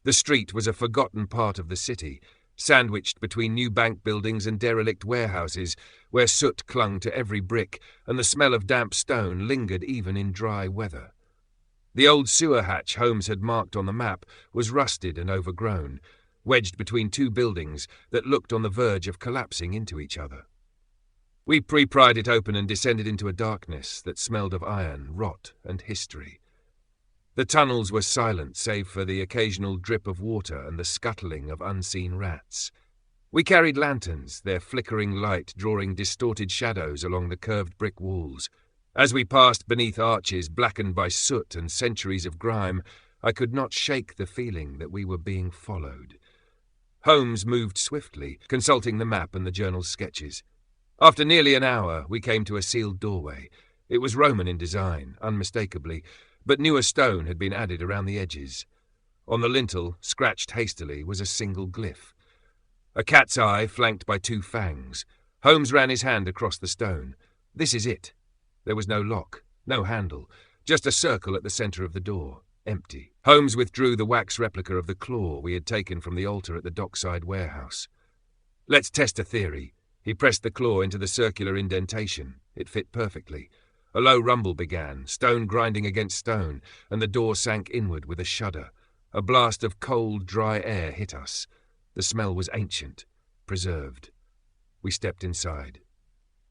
The street was a forgotten part of the city, sandwiched between new bank buildings and derelict warehouses, where soot clung to every brick and the smell of damp stone lingered even in dry weather. The old sewer hatch Holmes had marked on the map was rusted and overgrown, wedged between 2 buildings that looked on the verge of collapsing into each other. We pried it open and descended into a darkness that smelled of iron, rot, and history. The tunnels were silent save for the occasional drip of water and the scuttling of unseen rats. We carried lanterns, their flickering light drawing distorted shadows along the curved brick walls. As we passed beneath arches blackened by soot and centuries of grime, I could not shake the feeling that we were being followed. Holmes moved swiftly, consulting the map and the journal's sketches. After nearly an hour, we came to a sealed doorway. It was Roman in design, unmistakably, but newer stone had been added around the edges. On the lintel, scratched hastily, was a single glyph. A cat's eye flanked by 2 fangs. Holmes ran his hand across the stone. "This is it." There was no lock, no handle, just a circle at the centre of the door, empty. Holmes withdrew the wax replica of the claw we had taken from the altar at the dockside warehouse. "Let's test a theory." He pressed the claw into the circular indentation. It fit perfectly. A low rumble began, stone grinding against stone, and the door sank inward with a shudder. A blast of cold, dry air hit us. The smell was ancient, preserved. We stepped inside.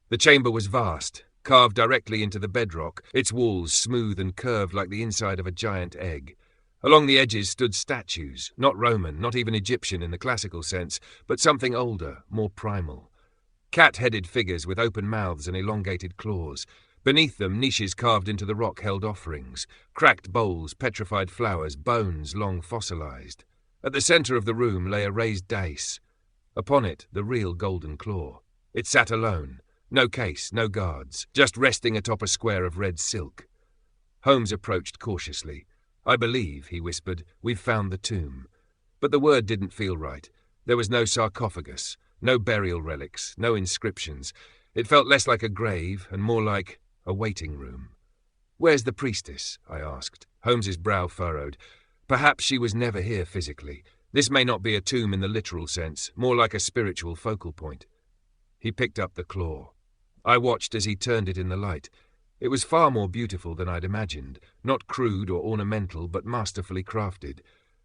The chamber was vast, carved directly into the bedrock, its walls smooth and curved like the inside of a giant egg. Along the edges stood statues, not Roman, not even Egyptian in the classical sense, but something older, more primal. Cat-headed figures with open mouths and elongated claws. Beneath them, niches carved into the rock held offerings, cracked bowls, petrified flowers, bones long fossilized. At the center of the room lay a raised dais. Upon it, the real golden claw. It sat alone. No case, no guards, just resting atop a square of red silk. Holmes approached cautiously. "I believe," he whispered, "we've found the tomb." But the word didn't feel right. There was no sarcophagus, no burial relics, no inscriptions. It felt less like a grave and more like a waiting room. "Where's the priestess?" I asked. Holmes's brow furrowed. Perhaps she was never here physically. This may not be a tomb in the literal sense, more like a spiritual focal point. He picked up the claw. I watched as he turned it in the light. It was far more beautiful than I'd imagined, not crude or ornamental, but masterfully crafted.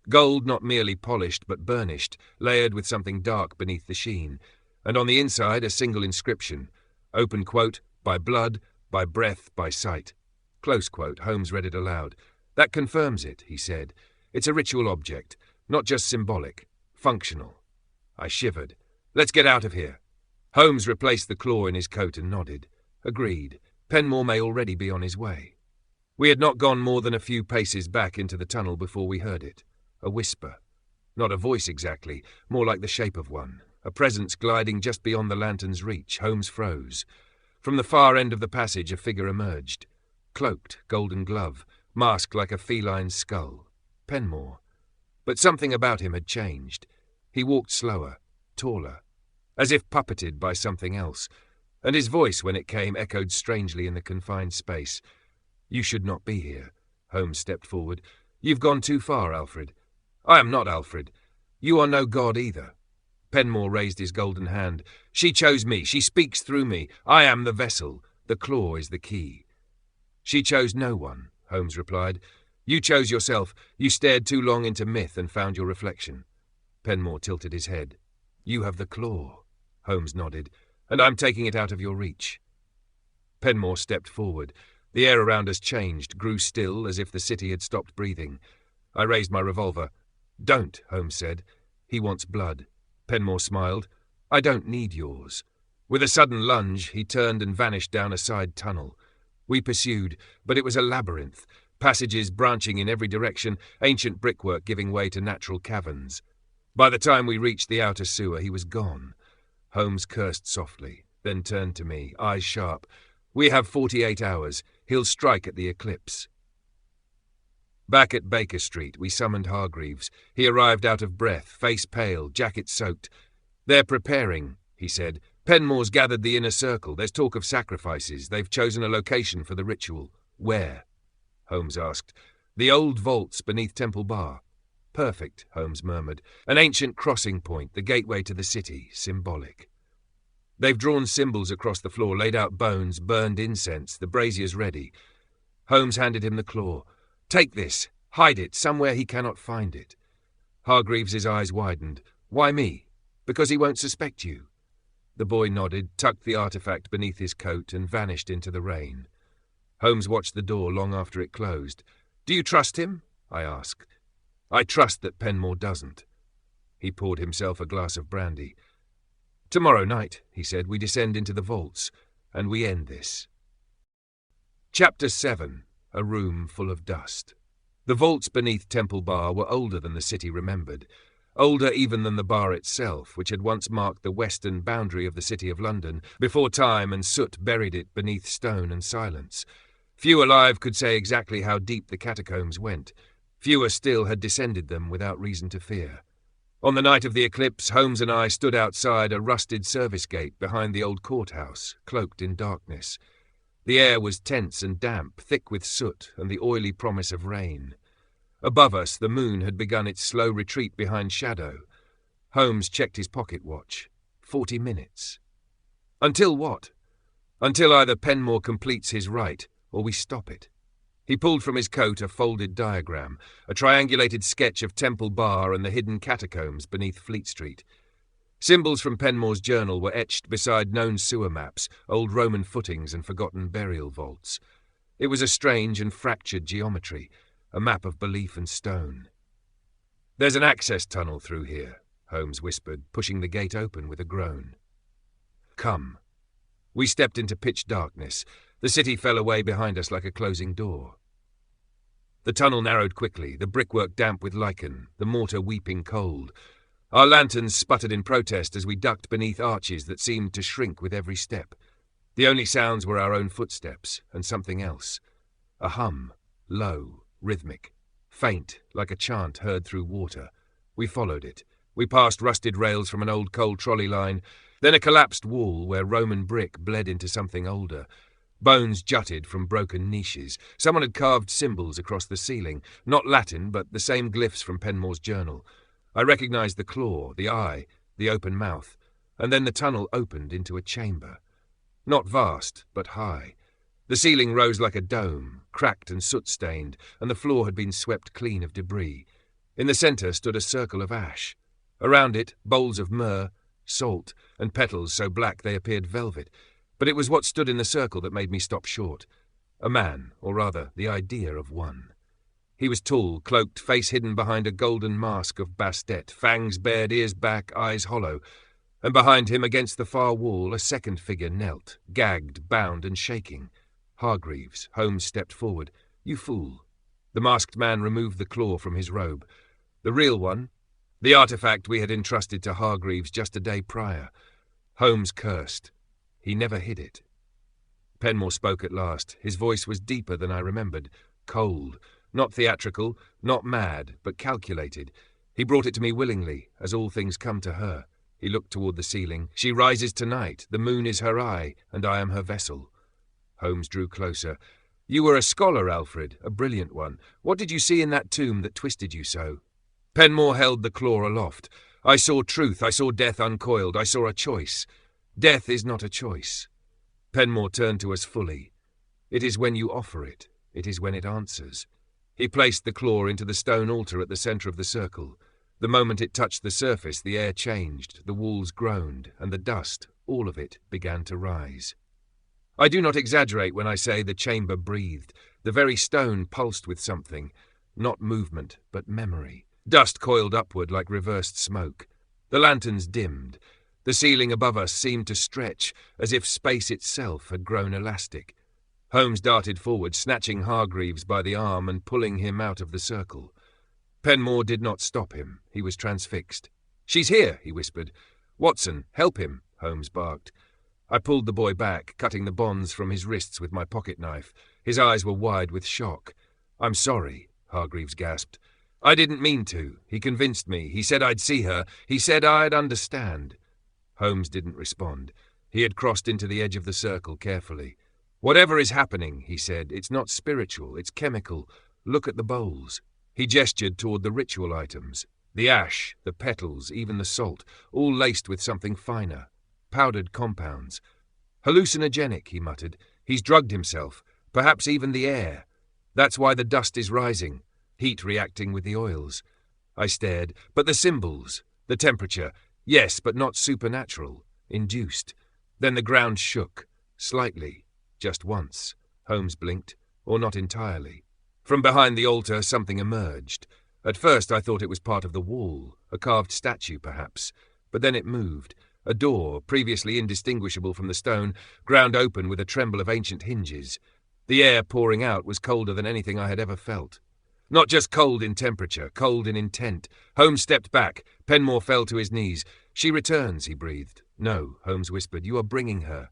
Gold not merely polished but burnished, layered with something dark beneath the sheen, and on the inside a single inscription, open quote, "by blood, by breath, by sight." Close quote. Holmes read it aloud. "That confirms it," he said. "It's a ritual object, not just symbolic, functional." I shivered. "Let's get out of here." Holmes replaced the claw in his coat and nodded. Agreed. Penmore may already be on his way. We had not gone more than a few paces back into the tunnel before we heard it. A whisper. Not a voice exactly, more like the shape of one. A presence gliding just beyond the lantern's reach. Holmes froze. From the far end of the passage a figure emerged. Cloaked, golden glove, mask like a feline's skull. Penmore. But something about him had changed. He walked slower, taller, as if puppeted by something else, and his voice, when it came, echoed strangely in the confined space. "You should not be here." Holmes stepped forward. "You've gone too far, Alfred." "I am not Alfred. You are no god either." Penmore raised his golden hand. "She chose me. She speaks through me. I am the vessel. The claw is the key." "She chose no one," Holmes replied. "You chose yourself. You stared too long into myth and found your reflection." Penmore tilted his head. "You have the claw," Holmes nodded, "and I'm taking it out of your reach." Penmore stepped forward. The air around us changed, grew still, as if the city had stopped breathing. I raised my revolver. "Don't," Holmes said. "He wants blood." Penmore smiled. "I don't need yours." With a sudden lunge, he turned and vanished down a side tunnel. We pursued, but it was a labyrinth, passages branching in every direction, ancient brickwork giving way to natural caverns. By the time we reached the outer sewer, he was gone. Holmes cursed softly, then turned to me, eyes sharp. "We have 48 hours. He'll strike at the eclipse." Back at Baker Street, we summoned Hargreaves. He arrived out of breath, face pale, jacket soaked. "They're preparing," he said. "Penmore's gathered the inner circle. There's talk of sacrifices. They've chosen a location for the ritual." "Where?" Holmes asked. "The old vaults beneath Temple Bar." "Perfect," Holmes murmured. "An ancient crossing point, the gateway to the city, symbolic." "They've drawn symbols across the floor, laid out bones, burned incense. The brazier's ready." Holmes handed him the claw. "Take this. Hide it somewhere he cannot find it." Hargreaves's eyes widened. "Why me?" "Because he won't suspect you." The boy nodded, tucked the artefact beneath his coat, and vanished into the rain. Holmes watched the door long after it closed. "Do you trust him?" I asked. "I trust that Penmore doesn't." He poured himself a glass of brandy. "Tomorrow night," he said, "we descend into the vaults, and we end this." Chapter 7. A Room Full of Dust. The vaults beneath Temple Bar were older than the city remembered, older even than the bar itself, which had once marked the western boundary of the City of London, before time and soot buried it beneath stone and silence. Few alive could say exactly how deep the catacombs went. Fewer still had descended them without reason to fear. On the night of the eclipse, Holmes and I stood outside a rusted service gate behind the old courthouse, cloaked in darkness. The air was tense and damp, thick with soot and the oily promise of rain. Above us, the moon had begun its slow retreat behind shadow. Holmes checked his pocket watch. 40 minutes. Until what? Until either Penmore completes his rite, or we stop it. He pulled from his coat a folded diagram, a triangulated sketch of Temple Bar and the hidden catacombs beneath Fleet Street. Symbols from Penmore's journal were etched beside known sewer maps, old Roman footings and forgotten burial vaults. It was a strange and fractured geometry, a map of belief and stone. "There's an access tunnel through here," Holmes whispered, pushing the gate open with a groan. "Come." We stepped into pitch darkness. The city fell away behind us like a closing door. The tunnel narrowed quickly, the brickwork damp with lichen, the mortar weeping cold. Our lanterns sputtered in protest as we ducked beneath arches that seemed to shrink with every step. The only sounds were our own footsteps, and something else. A hum, low, rhythmic, faint, like a chant heard through water. We followed it. We passed rusted rails from an old coal trolley line, then a collapsed wall where Roman brick bled into something older. Bones jutted from broken niches. Someone had carved symbols across the ceiling, not Latin, but the same glyphs from Penmore's journal. I recognized the claw, the eye, the open mouth, and then the tunnel opened into a chamber. Not vast, but high. The ceiling rose like a dome, cracked and soot-stained, and the floor had been swept clean of debris. In the centre stood a circle of ash. Around it, bowls of myrrh, salt, and petals so black they appeared velvet. But it was what stood in the circle that made me stop short. A man, or rather, the idea of one. He was tall, cloaked, face hidden behind a golden mask of bastet, fangs bared, ears back, eyes hollow. And behind him, against the far wall, a second figure knelt, gagged, bound, and shaking. Hargreaves. Holmes stepped forward. "You fool." The masked man removed the claw from his robe. The real one, the artefact we had entrusted to Hargreaves just a day prior. Holmes cursed. He never hid it. Penmore spoke at last. His voice was deeper than I remembered, cold, not theatrical, not mad, but calculated. He brought it to me willingly, as all things come to her. He looked toward the ceiling. "She rises tonight. The moon is her eye, and I am her vessel." Holmes drew closer. "You were a scholar, Alfred, a brilliant one. What did you see in that tomb that twisted you so?" Penmore held the claw aloft. "I saw truth. I saw death uncoiled. I saw a choice. Death is not a choice." Penmore turned to us fully. "It is when you offer it. It is when it answers." He placed the claw into the stone altar at the centre of the circle. The moment it touched the surface, the air changed, the walls groaned, and the dust, all of it, began to rise. I do not exaggerate when I say the chamber breathed. The very stone pulsed with something, not movement, but memory. Dust coiled upward like reversed smoke. The lanterns dimmed. The ceiling above us seemed to stretch, as if space itself had grown elastic. Holmes darted forward, snatching Hargreaves by the arm and pulling him out of the circle. Penmore did not stop him. He was transfixed. "She's here," he whispered. "Watson, help him," Holmes barked. I pulled the boy back, cutting the bonds from his wrists with my pocket knife. His eyes were wide with shock. "I'm sorry," Hargreaves gasped. "I didn't mean to. He convinced me. He said I'd see her. He said I'd understand." Holmes didn't respond. He had crossed into the edge of the circle carefully. "Whatever is happening," he said, "it's not spiritual, it's chemical. Look at the bowls." He gestured toward the ritual items. The ash, the petals, even the salt, all laced with something finer. Powdered compounds. "Hallucinogenic," he muttered. "He's drugged himself. Perhaps even the air. That's why the dust is rising. Heat reacting with the oils." I stared. "But the symbols. The temperature. Yes, but not supernatural. Induced." Then the ground shook. Slightly. Just once. Holmes blinked. Or not entirely. From behind the altar something emerged. At first I thought it was part of the wall. A carved statue, perhaps. But then it moved. A door, previously indistinguishable from the stone, ground open with a tremble of ancient hinges. The air pouring out was colder than anything I had ever felt. Not just cold in temperature, cold in intent. Holmes stepped back. Penmore fell to his knees. "She returns," he breathed. "No," Holmes whispered. "You are bringing her."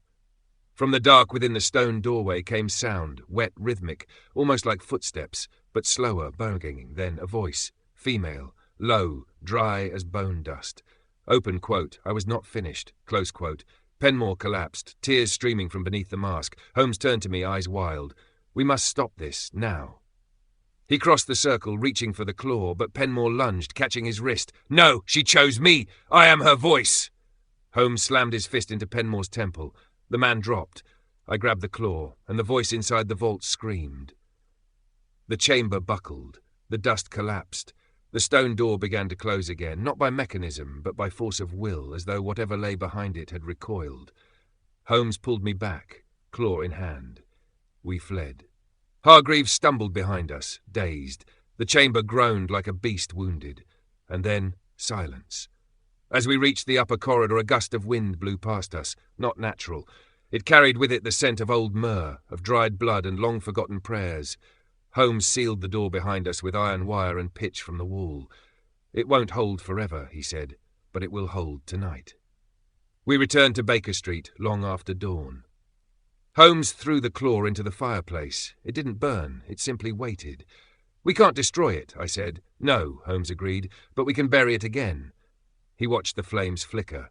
From the dark within the stone doorway came sound, wet, rhythmic, almost like footsteps, but slower, burgeoning, then a voice. Female, low, dry as bone dust. Open quote, "I was not finished," close quote. Penmore collapsed, tears streaming from beneath the mask. Holmes turned to me, eyes wild. "We must stop this, now." He crossed the circle, reaching for the claw, but Penmore lunged, catching his wrist. "No, she chose me! I am her voice!" Holmes slammed his fist into Penmore's temple. The man dropped. I grabbed the claw, and the voice inside the vault screamed. The chamber buckled. The dust collapsed. The stone door began to close again, not by mechanism, but by force of will, as though whatever lay behind it had recoiled. Holmes pulled me back, claw in hand. We fled. Hargreaves stumbled behind us, dazed. The chamber groaned like a beast wounded. And then silence. As we reached the upper corridor, a gust of wind blew past us, not natural. It carried with it the scent of old myrrh, of dried blood and long-forgotten prayers. Holmes sealed the door behind us with iron wire and pitch from the wall. "It won't hold forever," he said, "but it will hold tonight." We returned to Baker Street long after dawn. Holmes threw the claw into the fireplace. It didn't burn, it simply waited. "We can't destroy it," I said. "No," Holmes agreed, "but we can bury it again." He watched the flames flicker.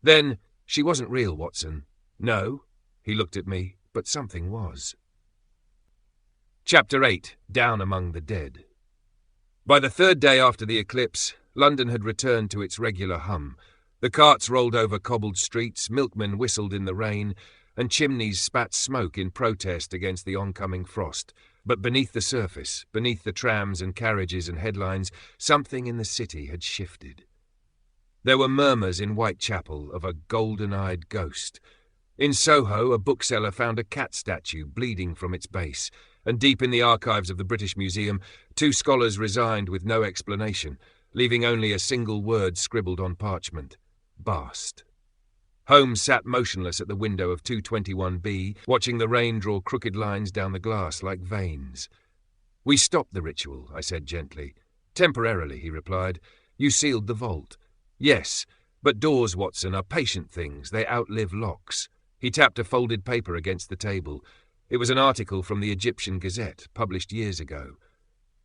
"Then, she wasn't real, Watson." "No." He looked at me, but something was. Chapter 8. Down Among the Dead. By the third day after the eclipse, London had returned to its regular hum. The carts rolled over cobbled streets, milkmen whistled in the rain, and chimneys spat smoke in protest against the oncoming frost. But beneath the surface, beneath the trams and carriages and headlines, something in the city had shifted. There were murmurs in Whitechapel of a golden-eyed ghost. In Soho, a bookseller found a cat statue bleeding from its base, and deep in the archives of the British Museum, 2 scholars resigned with no explanation, leaving only a single word scribbled on parchment: Bast. Holmes sat motionless at the window of 221B, watching the rain draw crooked lines down the glass like veins. "We stopped the ritual," I said gently. "Temporarily," he replied. "You sealed the vault." "Yes, but doors, Watson, are patient things. They outlive locks." He tapped a folded paper against the table. It was an article from the Egyptian Gazette, published years ago.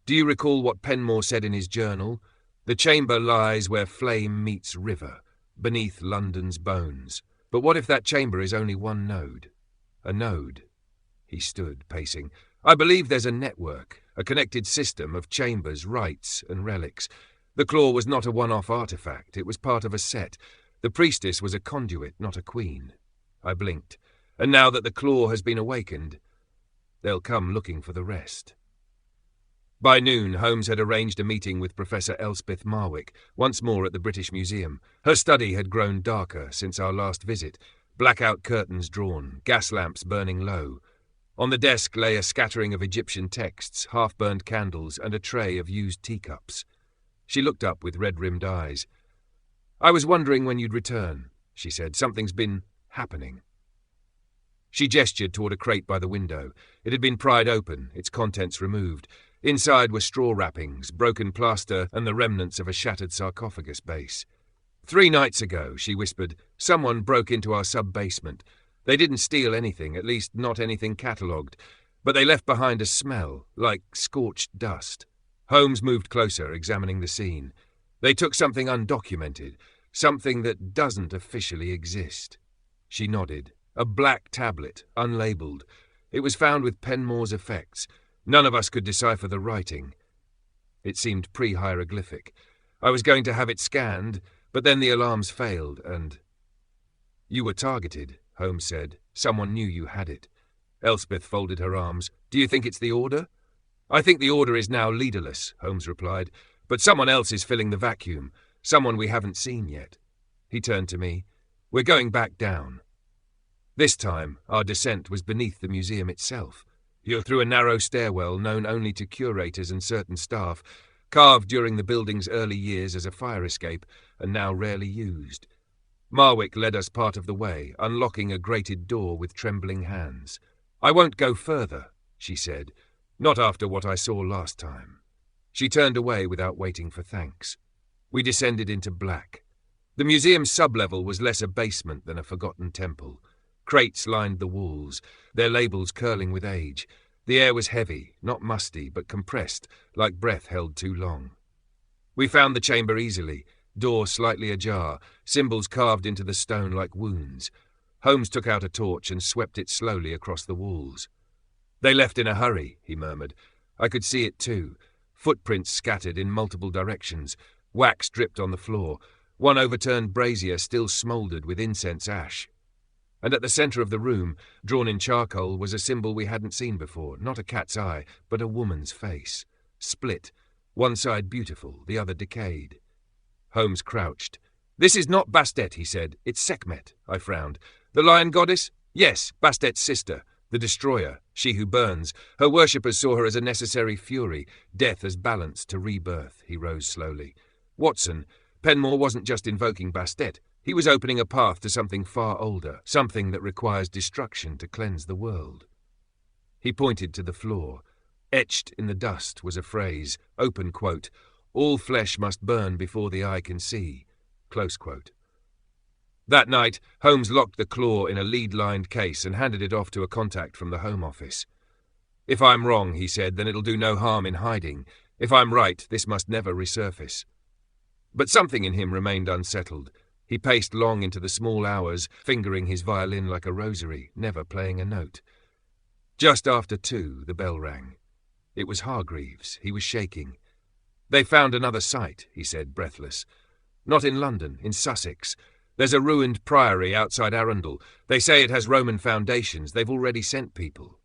"Do you recall what Penmore said in his journal? The chamber lies where flame meets river, beneath London's bones. But what if that chamber is only one node? A node." He stood, pacing. "I believe there's a network, a connected system of chambers, rites, and relics. The claw was not a one-off artefact. It was part of a set. The priestess was a conduit, not a queen." I blinked. "And now that the claw has been awakened, they'll come looking for the rest." By noon, Holmes had arranged a meeting with Professor Elspeth Marwick, once more at the British Museum. Her study had grown darker since our last visit, blackout curtains drawn, gas lamps burning low. On the desk lay a scattering of Egyptian texts, half-burned candles, and a tray of used teacups. She looked up with red-rimmed eyes. "I was wondering when you'd return," she said. "Something's been happening." She gestured toward a crate by the window. It had been pried open, its contents removed. Inside were straw wrappings, broken plaster, and the remnants of a shattered sarcophagus base. "3 nights ago," she whispered, "someone broke into our sub-basement. They didn't steal anything, at least not anything catalogued, but they left behind a smell, like scorched dust." Holmes moved closer, examining the scene. "They took something undocumented, something that doesn't officially exist." She nodded. "A black tablet, unlabeled. It was found with Penmore's effects. None of us could decipher the writing. It seemed pre-hieroglyphic. I was going to have it scanned, but then the alarms failed, and—" "You were targeted," Holmes said. "Someone knew you had it." Elspeth folded her arms. "Do you think it's the Order?" "I think the Order is now leaderless," Holmes replied. "But someone else is filling the vacuum. Someone we haven't seen yet." He turned to me. "We're going back down." This time, our descent was beneath the museum itself. You're through a narrow stairwell known only to curators and certain staff, carved during the building's early years as a fire escape, and now rarely used. Marwick led us part of the way, unlocking a grated door with trembling hands. "I won't go further," she said. "Not after what I saw last time." She turned away without waiting for thanks. We descended into black. The museum's sub-level was less a basement than a forgotten temple. Crates lined the walls, their labels curling with age. The air was heavy, not musty, but compressed, like breath held too long. We found the chamber easily, door slightly ajar, symbols carved into the stone like wounds. Holmes took out a torch and swept it slowly across the walls. "They left in a hurry," he murmured. I could see it too. Footprints scattered in multiple directions. Wax dripped on the floor. One overturned brazier still smouldered with incense ash. And at the centre of the room, drawn in charcoal, was a symbol we hadn't seen before, not a cat's eye, but a woman's face. Split, one side beautiful, the other decayed. Holmes crouched. "This is not Bastet," he said. "It's Sekhmet." I frowned. "The lion goddess?" "Yes, Bastet's sister, the destroyer, she who burns. Her worshippers saw her as a necessary fury, death as balance to rebirth." He rose slowly. "Watson, Penmore wasn't just invoking Bastet. He was opening a path to something far older, something that requires destruction to cleanse the world." He pointed to the floor. Etched in the dust was a phrase, open quote, "All flesh must burn before the eye can see," close quote. That night, Holmes locked the claw in a lead-lined case and handed it off to a contact from the Home Office. "If I'm wrong," he said, "then it'll do no harm in hiding. If I'm right, this must never resurface." But something in him remained unsettled. He paced long into the small hours, fingering his violin like a rosary, never playing a note. Just after 2, the bell rang. It was Hargreaves. He was shaking. "They found another site," he said, breathless. "Not in London, in Sussex. There's a ruined priory outside Arundel. They say it has Roman foundations. They've already sent people."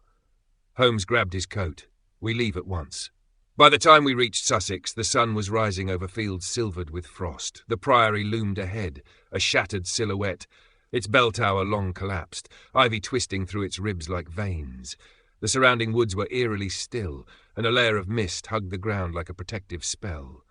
Holmes grabbed his coat. "We leave at once." By the time we reached Sussex, the sun was rising over fields silvered with frost. The priory loomed ahead, a shattered silhouette, its bell tower long collapsed, ivy twisting through its ribs like veins. The surrounding woods were eerily still, and a layer of mist hugged the ground like a protective spell.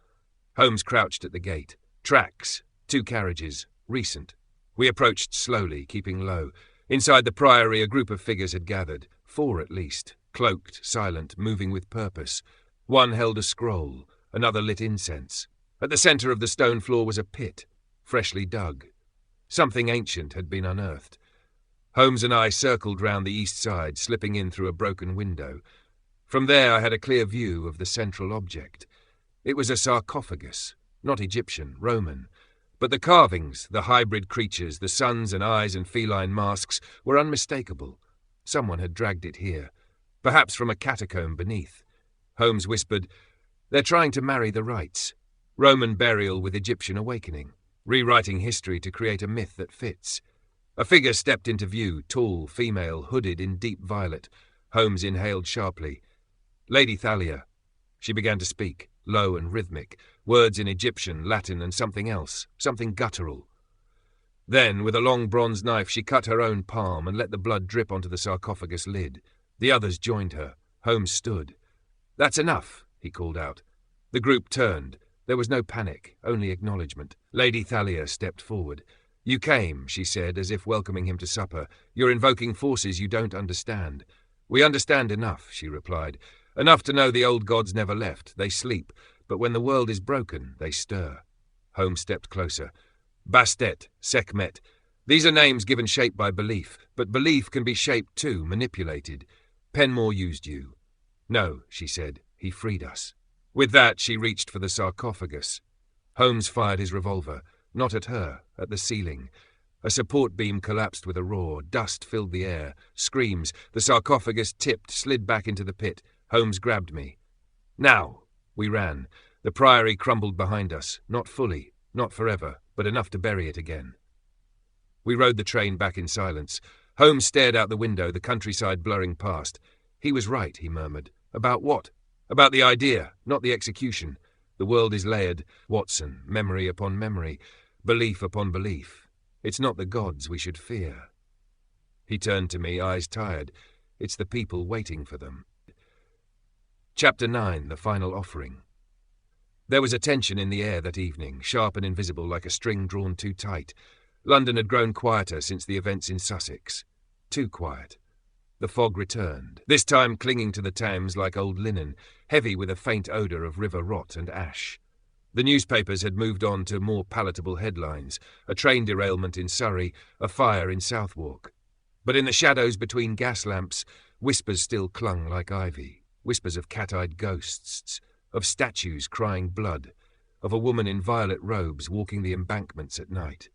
Holmes crouched at the gate. Tracks, 2 carriages, recent. We approached slowly, keeping low. Inside the priory, a group of figures had gathered, 4 at least, cloaked, silent, moving with purpose. One held a scroll, another lit incense. At the centre of the stone floor was a pit, freshly dug. Something ancient had been unearthed. Holmes and I circled round the east side, slipping in through a broken window. From there I had a clear view of the central object. It was a sarcophagus, not Egyptian, Roman. But the carvings, the hybrid creatures, the suns and eyes and feline masks were unmistakable. Someone had dragged it here, perhaps from a catacomb beneath. Holmes whispered, "They're trying to marry the rites. Roman burial with Egyptian awakening, rewriting history to create a myth that fits." A figure stepped into view, tall, female, hooded in deep violet. Holmes inhaled sharply. "Lady Thalia." She began to speak, low and rhythmic, words in Egyptian, Latin, and something else, something guttural. Then, with a long bronze knife, she cut her own palm and let the blood drip onto the sarcophagus lid. The others joined her. Holmes stood. "That's enough," he called out. The group turned. There was no panic, only acknowledgement. Lady Thalia stepped forward. "You came," she said, as if welcoming him to supper. "You're invoking forces you don't understand." "We understand enough," she replied. "Enough to know the old gods never left. They sleep. But when the world is broken, they stir." Holmes stepped closer. "Bastet, Sekhmet. These are names given shape by belief. But belief can be shaped too, manipulated. Penmore used you." "No," she said. "He freed us." With that, she reached for the sarcophagus. Holmes fired his revolver. Not at her, at the ceiling. A support beam collapsed with a roar. Dust filled the air. Screams. The sarcophagus tipped, slid back into the pit. Holmes grabbed me. "Now!" We ran. The priory crumbled behind us. Not fully, not forever, but enough to bury it again. We rode the train back in silence. Holmes stared out the window, the countryside blurring past. "He was right," he murmured. "About what?" "About the idea, not the execution. The world is layered, Watson, memory upon memory, belief upon belief. It's not the gods we should fear." He turned to me, eyes tired. "It's the people waiting for them." Chapter 9, The Final Offering. There was a tension in the air that evening, sharp and invisible like a string drawn too tight. London had grown quieter since the events in Sussex. Too quiet. The fog returned, this time clinging to the Thames like old linen, heavy with a faint odour of river rot and ash. The newspapers had moved on to more palatable headlines: a train derailment in Surrey, a fire in Southwark. But in the shadows between gas lamps, whispers still clung like ivy, whispers of cat-eyed ghosts, of statues crying blood, of a woman in violet robes walking the embankments at night.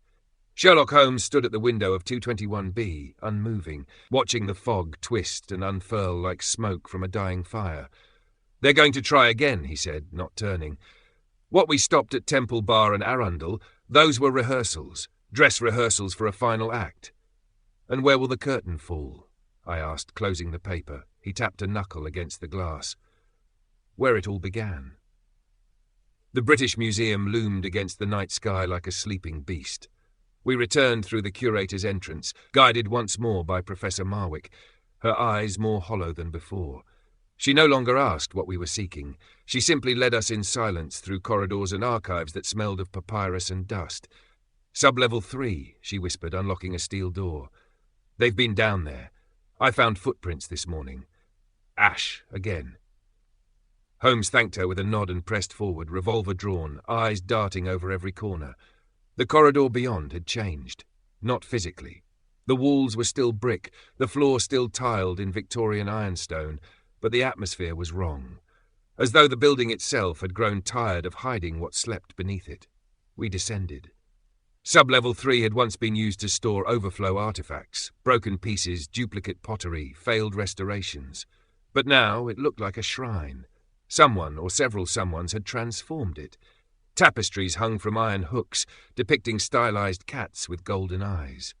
Sherlock Holmes stood at the window of 221B, unmoving, watching the fog twist and unfurl like smoke from a dying fire. "They're going to try again," he said, not turning. "What we stopped at Temple Bar and Arundel, those were rehearsals, dress rehearsals for a final act." "And where will the curtain fall?" I asked, closing the paper. He tapped a knuckle against the glass. "Where it all began." The British Museum loomed against the night sky like a sleeping beast. We returned through the curator's entrance, guided once more by Professor Marwick, her eyes more hollow than before. She no longer asked what we were seeking. She simply led us in silence through corridors and archives that smelled of papyrus and dust. "Sub-level 3, she whispered, unlocking a steel door. "They've been down there. I found footprints this morning. Ash, again." Holmes thanked her with a nod and pressed forward, revolver drawn, eyes darting over every corner. The corridor beyond had changed. Not physically. The walls were still brick, the floor still tiled in Victorian ironstone, but the atmosphere was wrong, as though the building itself had grown tired of hiding what slept beneath it. We descended. Sub-level 3 had once been used to store overflow artifacts, broken pieces, duplicate pottery, failed restorations. But now it looked like a shrine. Someone or several someones had transformed it. Tapestries hung from iron hooks, depicting stylized cats with golden eyes.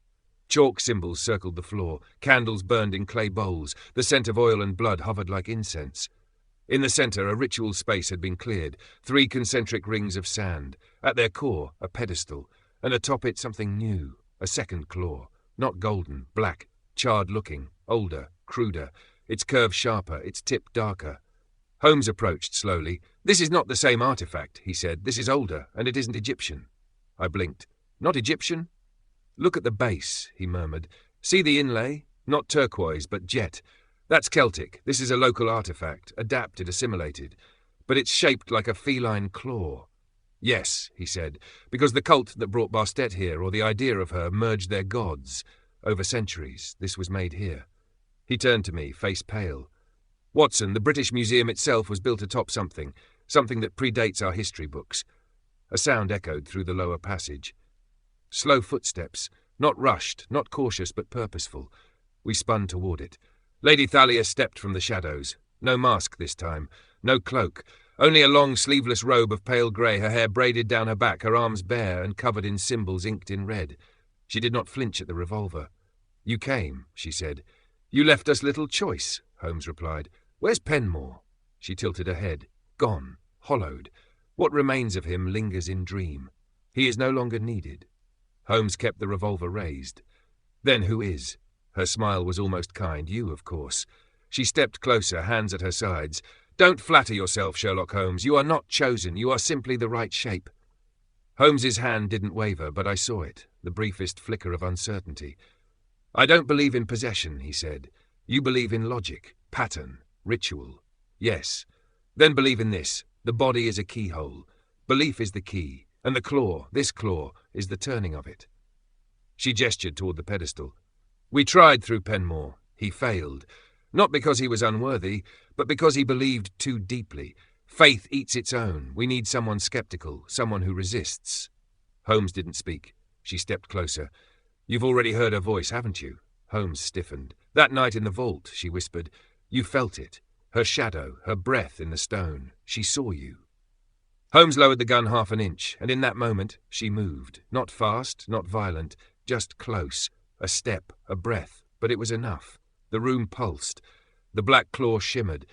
Chalk symbols circled the floor, candles burned in clay bowls, the scent of oil and blood hovered like incense. In the center, a ritual space had been cleared, 3 concentric rings of sand. At their core, a pedestal, and atop it something new, a second claw, not golden, black, charred-looking, older, cruder, its curve sharper, its tip darker. Holmes approached slowly. "This is not the same artifact," he said. "This is older, and it isn't Egyptian." I blinked. "Not Egyptian?" "Look at the base," he murmured. "See the inlay? Not turquoise, but jet. That's Celtic. This is a local artifact, adapted, assimilated. But it's shaped like a feline claw." "Yes," he said, "because the cult that brought Bastet here, or the idea of her, merged their gods. Over centuries, this was made here." He turned to me, face pale. "Watson, the British Museum itself was built atop something that predates our history books." A sound echoed through the lower passage. Slow footsteps, not rushed, not cautious, but purposeful. We spun toward it. Lady Thalia stepped from the shadows. No mask this time, no cloak, only a long sleeveless robe of pale grey, her hair braided down her back, her arms bare and covered in symbols inked in red. She did not flinch at the revolver. "You came," she said. "You left us little choice," Holmes replied. "Where's Penmore?" She tilted her head. "Gone. Hollowed. What remains of him lingers in dream. He is no longer needed." Holmes kept the revolver raised. "Then who is?" Her smile was almost kind. "You, of course." She stepped closer, hands at her sides. "Don't flatter yourself, Sherlock Holmes. You are not chosen. You are simply the right shape." Holmes's hand didn't waver, but I saw it, the briefest flicker of uncertainty. "I don't believe in possession," he said. "You believe in logic, pattern, ritual. Yes. Then believe in this. The body is a keyhole. Belief is the key, and the claw, this claw, is the turning of it." She gestured toward the pedestal. "We tried through Penmore. He failed. Not because he was unworthy, but because he believed too deeply. Faith eats its own. We need someone skeptical, someone who resists." Holmes didn't speak. She stepped closer. "You've already heard her voice, haven't you?" Holmes stiffened. "That night in the vault," she whispered. "You felt it. Her shadow, her breath in the stone. She saw you." Holmes lowered the gun half an inch, and in that moment she moved. Not fast, not violent, just close. A step, a breath, but it was enough. The room pulsed. The black claw shimmered.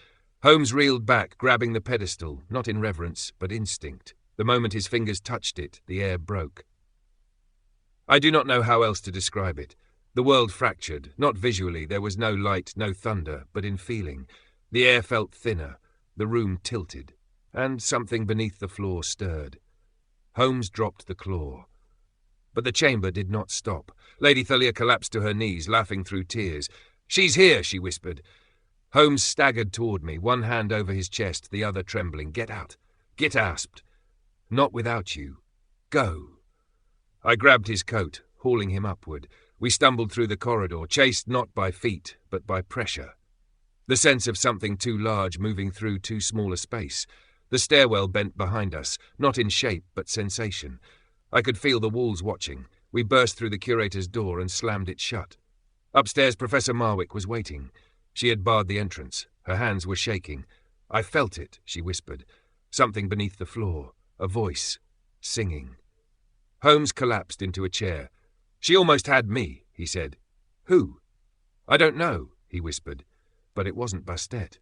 Holmes reeled back, grabbing the pedestal, not in reverence, but instinct. The moment his fingers touched it, the air broke. I do not know how else to describe it. The world fractured, not visually, there was no light, no thunder, but in feeling. The air felt thinner, the room tilted, and something beneath the floor stirred. Holmes dropped the claw. But the chamber did not stop. Lady Thalia collapsed to her knees, laughing through tears. "She's here," she whispered. Holmes staggered toward me, one hand over his chest, the other trembling. "Get out." Git asped. "Not without you. Go." I grabbed his coat, hauling him upward. We stumbled through the corridor, chased not by feet, but by pressure. The sense of something too large moving through too small a space. The stairwell bent behind us, not in shape, but sensation. I could feel the walls watching. We burst through the curator's door and slammed it shut. Upstairs, Professor Marwick was waiting. She had barred the entrance. Her hands were shaking. "I felt it," she whispered. Something beneath the floor. A voice. Singing. Holmes collapsed into a chair. "She almost had me," he said. "Who?" "I don't know," he whispered. But it wasn't Bastet.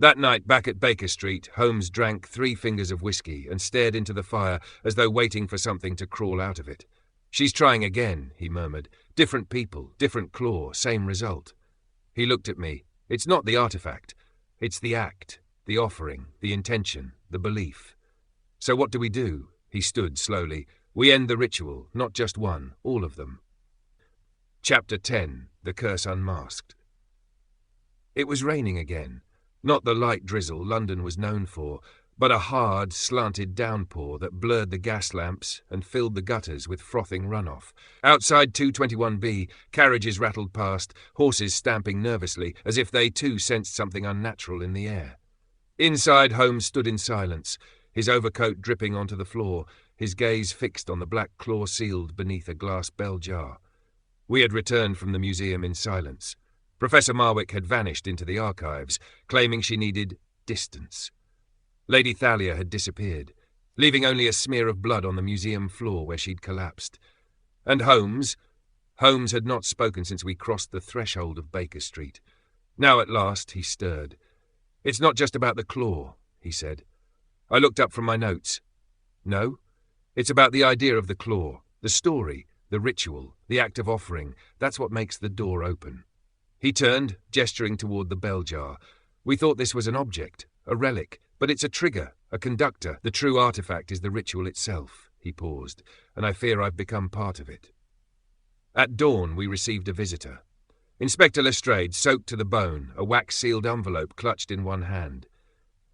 That night, back at Baker Street, Holmes drank 3 fingers of whiskey and stared into the fire as though waiting for something to crawl out of it. "She's trying again," he murmured. "Different people, different claw, same result." He looked at me. "It's not the artefact. It's the act, the offering, the intention, the belief." "So what do we do?" He stood slowly. "We end the ritual, not just one, all of them." Chapter 10. The Curse Unmasked. It was raining again. Not the light drizzle London was known for, but a hard, slanted downpour that blurred the gas lamps and filled the gutters with frothing runoff. Outside 221B, carriages rattled past, horses stamping nervously, as if they too sensed something unnatural in the air. Inside, Holmes stood in silence, his overcoat dripping onto the floor, his gaze fixed on the black claw sealed beneath a glass bell jar. We had returned from the museum in silence. Professor Marwick had vanished into the archives, claiming she needed distance. Lady Thalia had disappeared, leaving only a smear of blood on the museum floor where she'd collapsed. And Holmes had not spoken since we crossed the threshold of Baker Street. Now at last he stirred. "It's not just about the claw," he said. I looked up from my notes. "No? It's about the idea of the claw, the story, the ritual, the act of offering. That's what makes the door open." He turned, gesturing toward the bell jar. "We thought this was an object, a relic, but it's a trigger, a conductor. The true artefact is the ritual itself." He paused, "and I fear I've become part of it." At dawn, we received a visitor. Inspector Lestrade, soaked to the bone, a wax-sealed envelope clutched in one hand.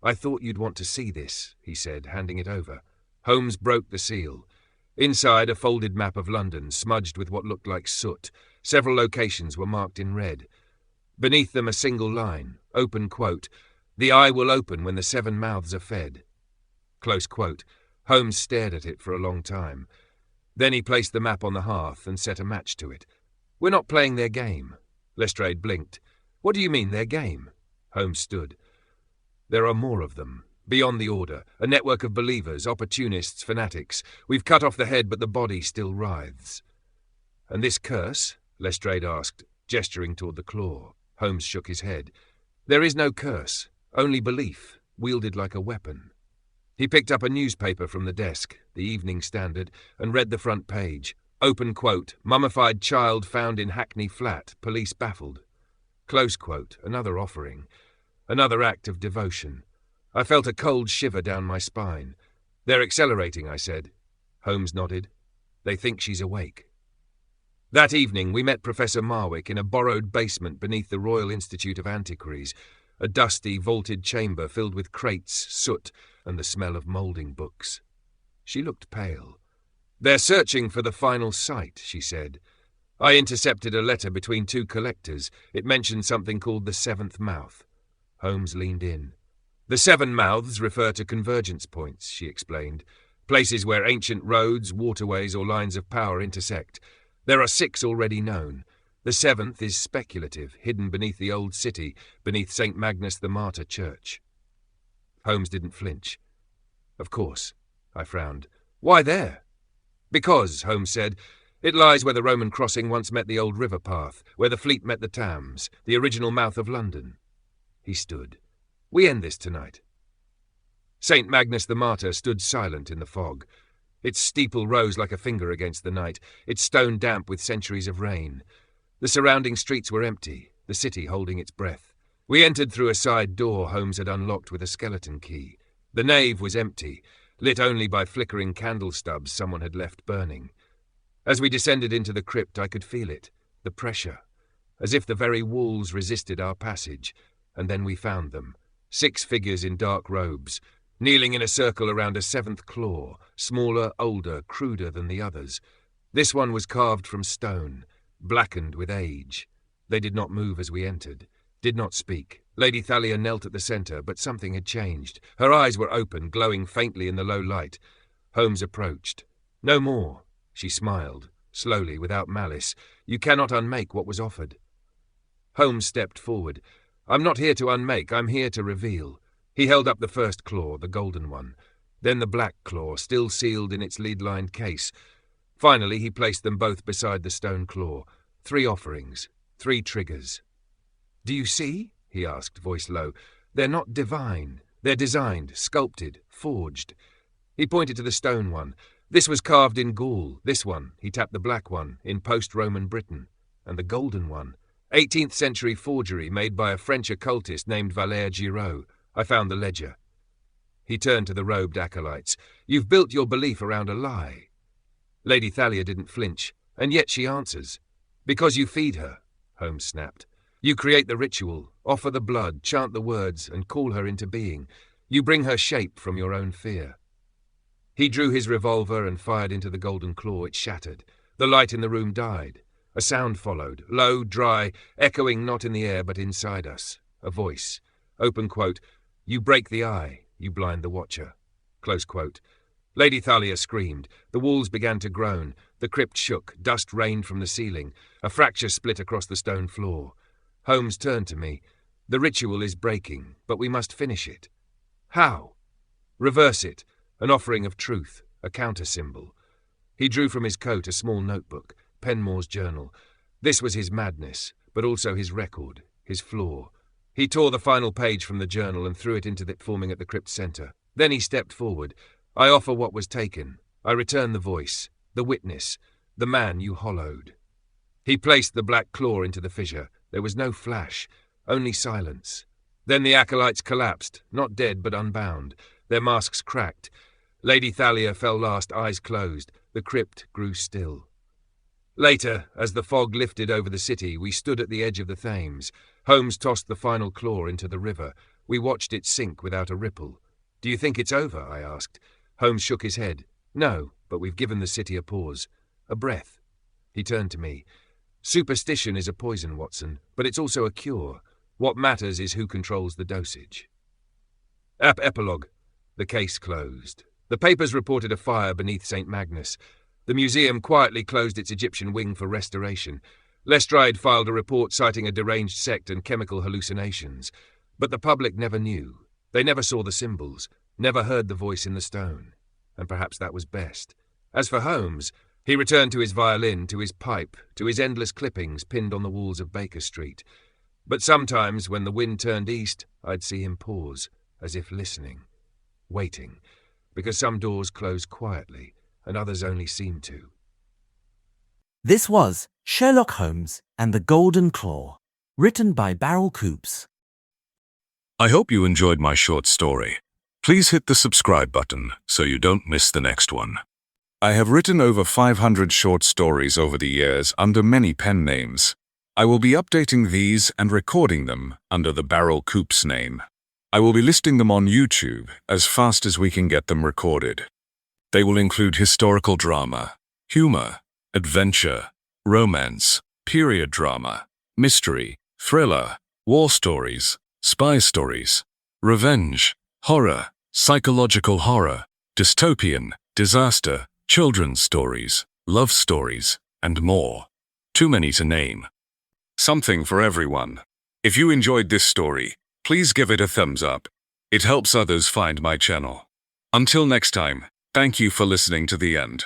"I thought you'd want to see this," he said, handing it over. Holmes broke the seal. Inside, a folded map of London, smudged with what looked like soot. Several locations were marked in red. Beneath them a single line, open quote, "The eye will open when the 7 mouths are fed." Close quote. Holmes stared at it for a long time. Then he placed the map on the hearth and set a match to it. "We're not playing their game." Lestrade blinked. "What do you mean, their game?" Holmes stood. "There are more of them. Beyond the order, a network of believers, opportunists, fanatics. We've cut off the head, but the body still writhes." "And this curse?" Lestrade asked, gesturing toward the claw. Holmes shook his head. "There is no curse, only belief, wielded like a weapon." He picked up a newspaper from the desk, the Evening Standard, and read the front page. Open quote, "Mummified child found in Hackney flat, police baffled." Close quote, another offering, another act of devotion. I felt a cold shiver down my spine. "They're accelerating," I said. Holmes nodded. "They think she's awake." That evening we met Professor Marwick in a borrowed basement beneath the Royal Institute of Antiquaries, a dusty, vaulted chamber filled with crates, soot, and the smell of moulding books. She looked pale. "They're searching for the final site," she said. "I intercepted a letter between 2 collectors. It mentioned something called the 7th mouth." Holmes leaned in. "The 7 mouths refer to convergence points," she explained, "places where ancient roads, waterways, or lines of power intersect. There are 6 already known. The 7th is speculative, hidden beneath the old city, beneath St. Magnus the Martyr Church." Holmes didn't flinch. "Of course," I frowned. "Why there?" "Because," Holmes said, "it lies where the Roman crossing once met the old river path, where the fleet met the Thames, the original mouth of London." He stood. "We end this tonight." St. Magnus the Martyr stood silent in the fog. Its steeple rose like a finger against the night, its stone damp with centuries of rain. The surrounding streets were empty, the city holding its breath. We entered through a side door Holmes had unlocked with a skeleton key. The nave was empty, lit only by flickering candle stubs someone had left burning. As we descended into the crypt, I could feel it, the pressure, as if the very walls resisted our passage, and then we found them. 6 figures in dark robes, kneeling in a circle around a 7th claw, smaller, older, cruder than the others. This one was carved from stone, blackened with age. They did not move as we entered, did not speak. Lady Thalia knelt at the centre, but something had changed. Her eyes were open, glowing faintly in the low light. Holmes approached. "No more," she smiled, slowly, without malice. "You cannot unmake what was offered." Holmes stepped forward. "I'm not here to unmake, I'm here to reveal." He held up the first claw, the golden one, then the black claw, still sealed in its lead-lined case. Finally, he placed them both beside the stone claw. 3 offerings, 3 triggers. "Do you see?" he asked, voice low. They're not divine. They're designed, sculpted, forged. He pointed to the stone one. This was carved in Gaul. This one, he tapped the black one, in post-Roman Britain. And the golden one, 18th century forgery made by a French occultist named Valère Giraud. I found the ledger. He turned to the robed acolytes. You've built your belief around a lie. Lady Thalia didn't flinch, and yet she answers. Because you feed her, Holmes snapped. You create the ritual, offer the blood, chant the words, and call her into being. You bring her shape from your own fear. He drew his revolver and fired into the golden claw. It shattered. The light in the room died. A sound followed, low, dry, echoing not in the air but inside us. A voice. Open quote. You break the eye, you blind the watcher. Close quote. Lady Thalia screamed. The walls began to groan. The crypt shook. Dust rained from the ceiling. A fracture split across the stone floor. Holmes turned to me. The ritual is breaking, but we must finish it. How? Reverse it. An offering of truth. A counter-symbol. He drew from his coat a small notebook. Penmore's journal. This was his madness, but also his record, his flaw. He tore the final page from the journal and threw it into it forming at the crypt's centre. Then he stepped forward. I offer what was taken. I return the voice, the witness, the man you hollowed. He placed the black claw into the fissure. There was no flash, only silence. Then the acolytes collapsed, not dead but unbound. Their masks cracked. Lady Thalia fell last, eyes closed. The crypt grew still. Later, as the fog lifted over the city, we stood at the edge of the Thames. Holmes tossed the final claw into the river. We watched it sink without a ripple. Do you think it's over? I asked. Holmes shook his head. No, but we've given the city a pause. A breath. He turned to me. Superstition is a poison, Watson, but it's also a cure. What matters is who controls the dosage. Epilogue. The case closed. The papers reported a fire beneath St. Magnus. The museum quietly closed its Egyptian wing for restoration. Lestrade filed a report citing a deranged sect and chemical hallucinations. But the public never knew. They never saw the symbols, never heard the voice in the stone. And perhaps that was best. As for Holmes, he returned to his violin, to his pipe, to his endless clippings pinned on the walls of Baker Street. But sometimes, when the wind turned east, I'd see him pause, as if listening, waiting, because some doors close quietly, and others only seem to.
This was Sherlock Holmes and the Golden Claw, written by Beryl Coops.
I hope you enjoyed my short story. Please hit the subscribe button so you don't miss the next one. I have written over 500 short stories over the years under many pen names. I will be updating these and recording them under the Beryl Coops name. I will be listing them on YouTube as fast as we can get them recorded. They will include historical drama, humor, adventure, romance, period drama, mystery, thriller, war stories, spy stories, revenge, horror, psychological horror, dystopian, disaster, children's stories, love stories, and more. Too many to name. Something for everyone. If you enjoyed this story, please give it a thumbs up. It helps others find my channel. Until next time, thank you for listening to the end.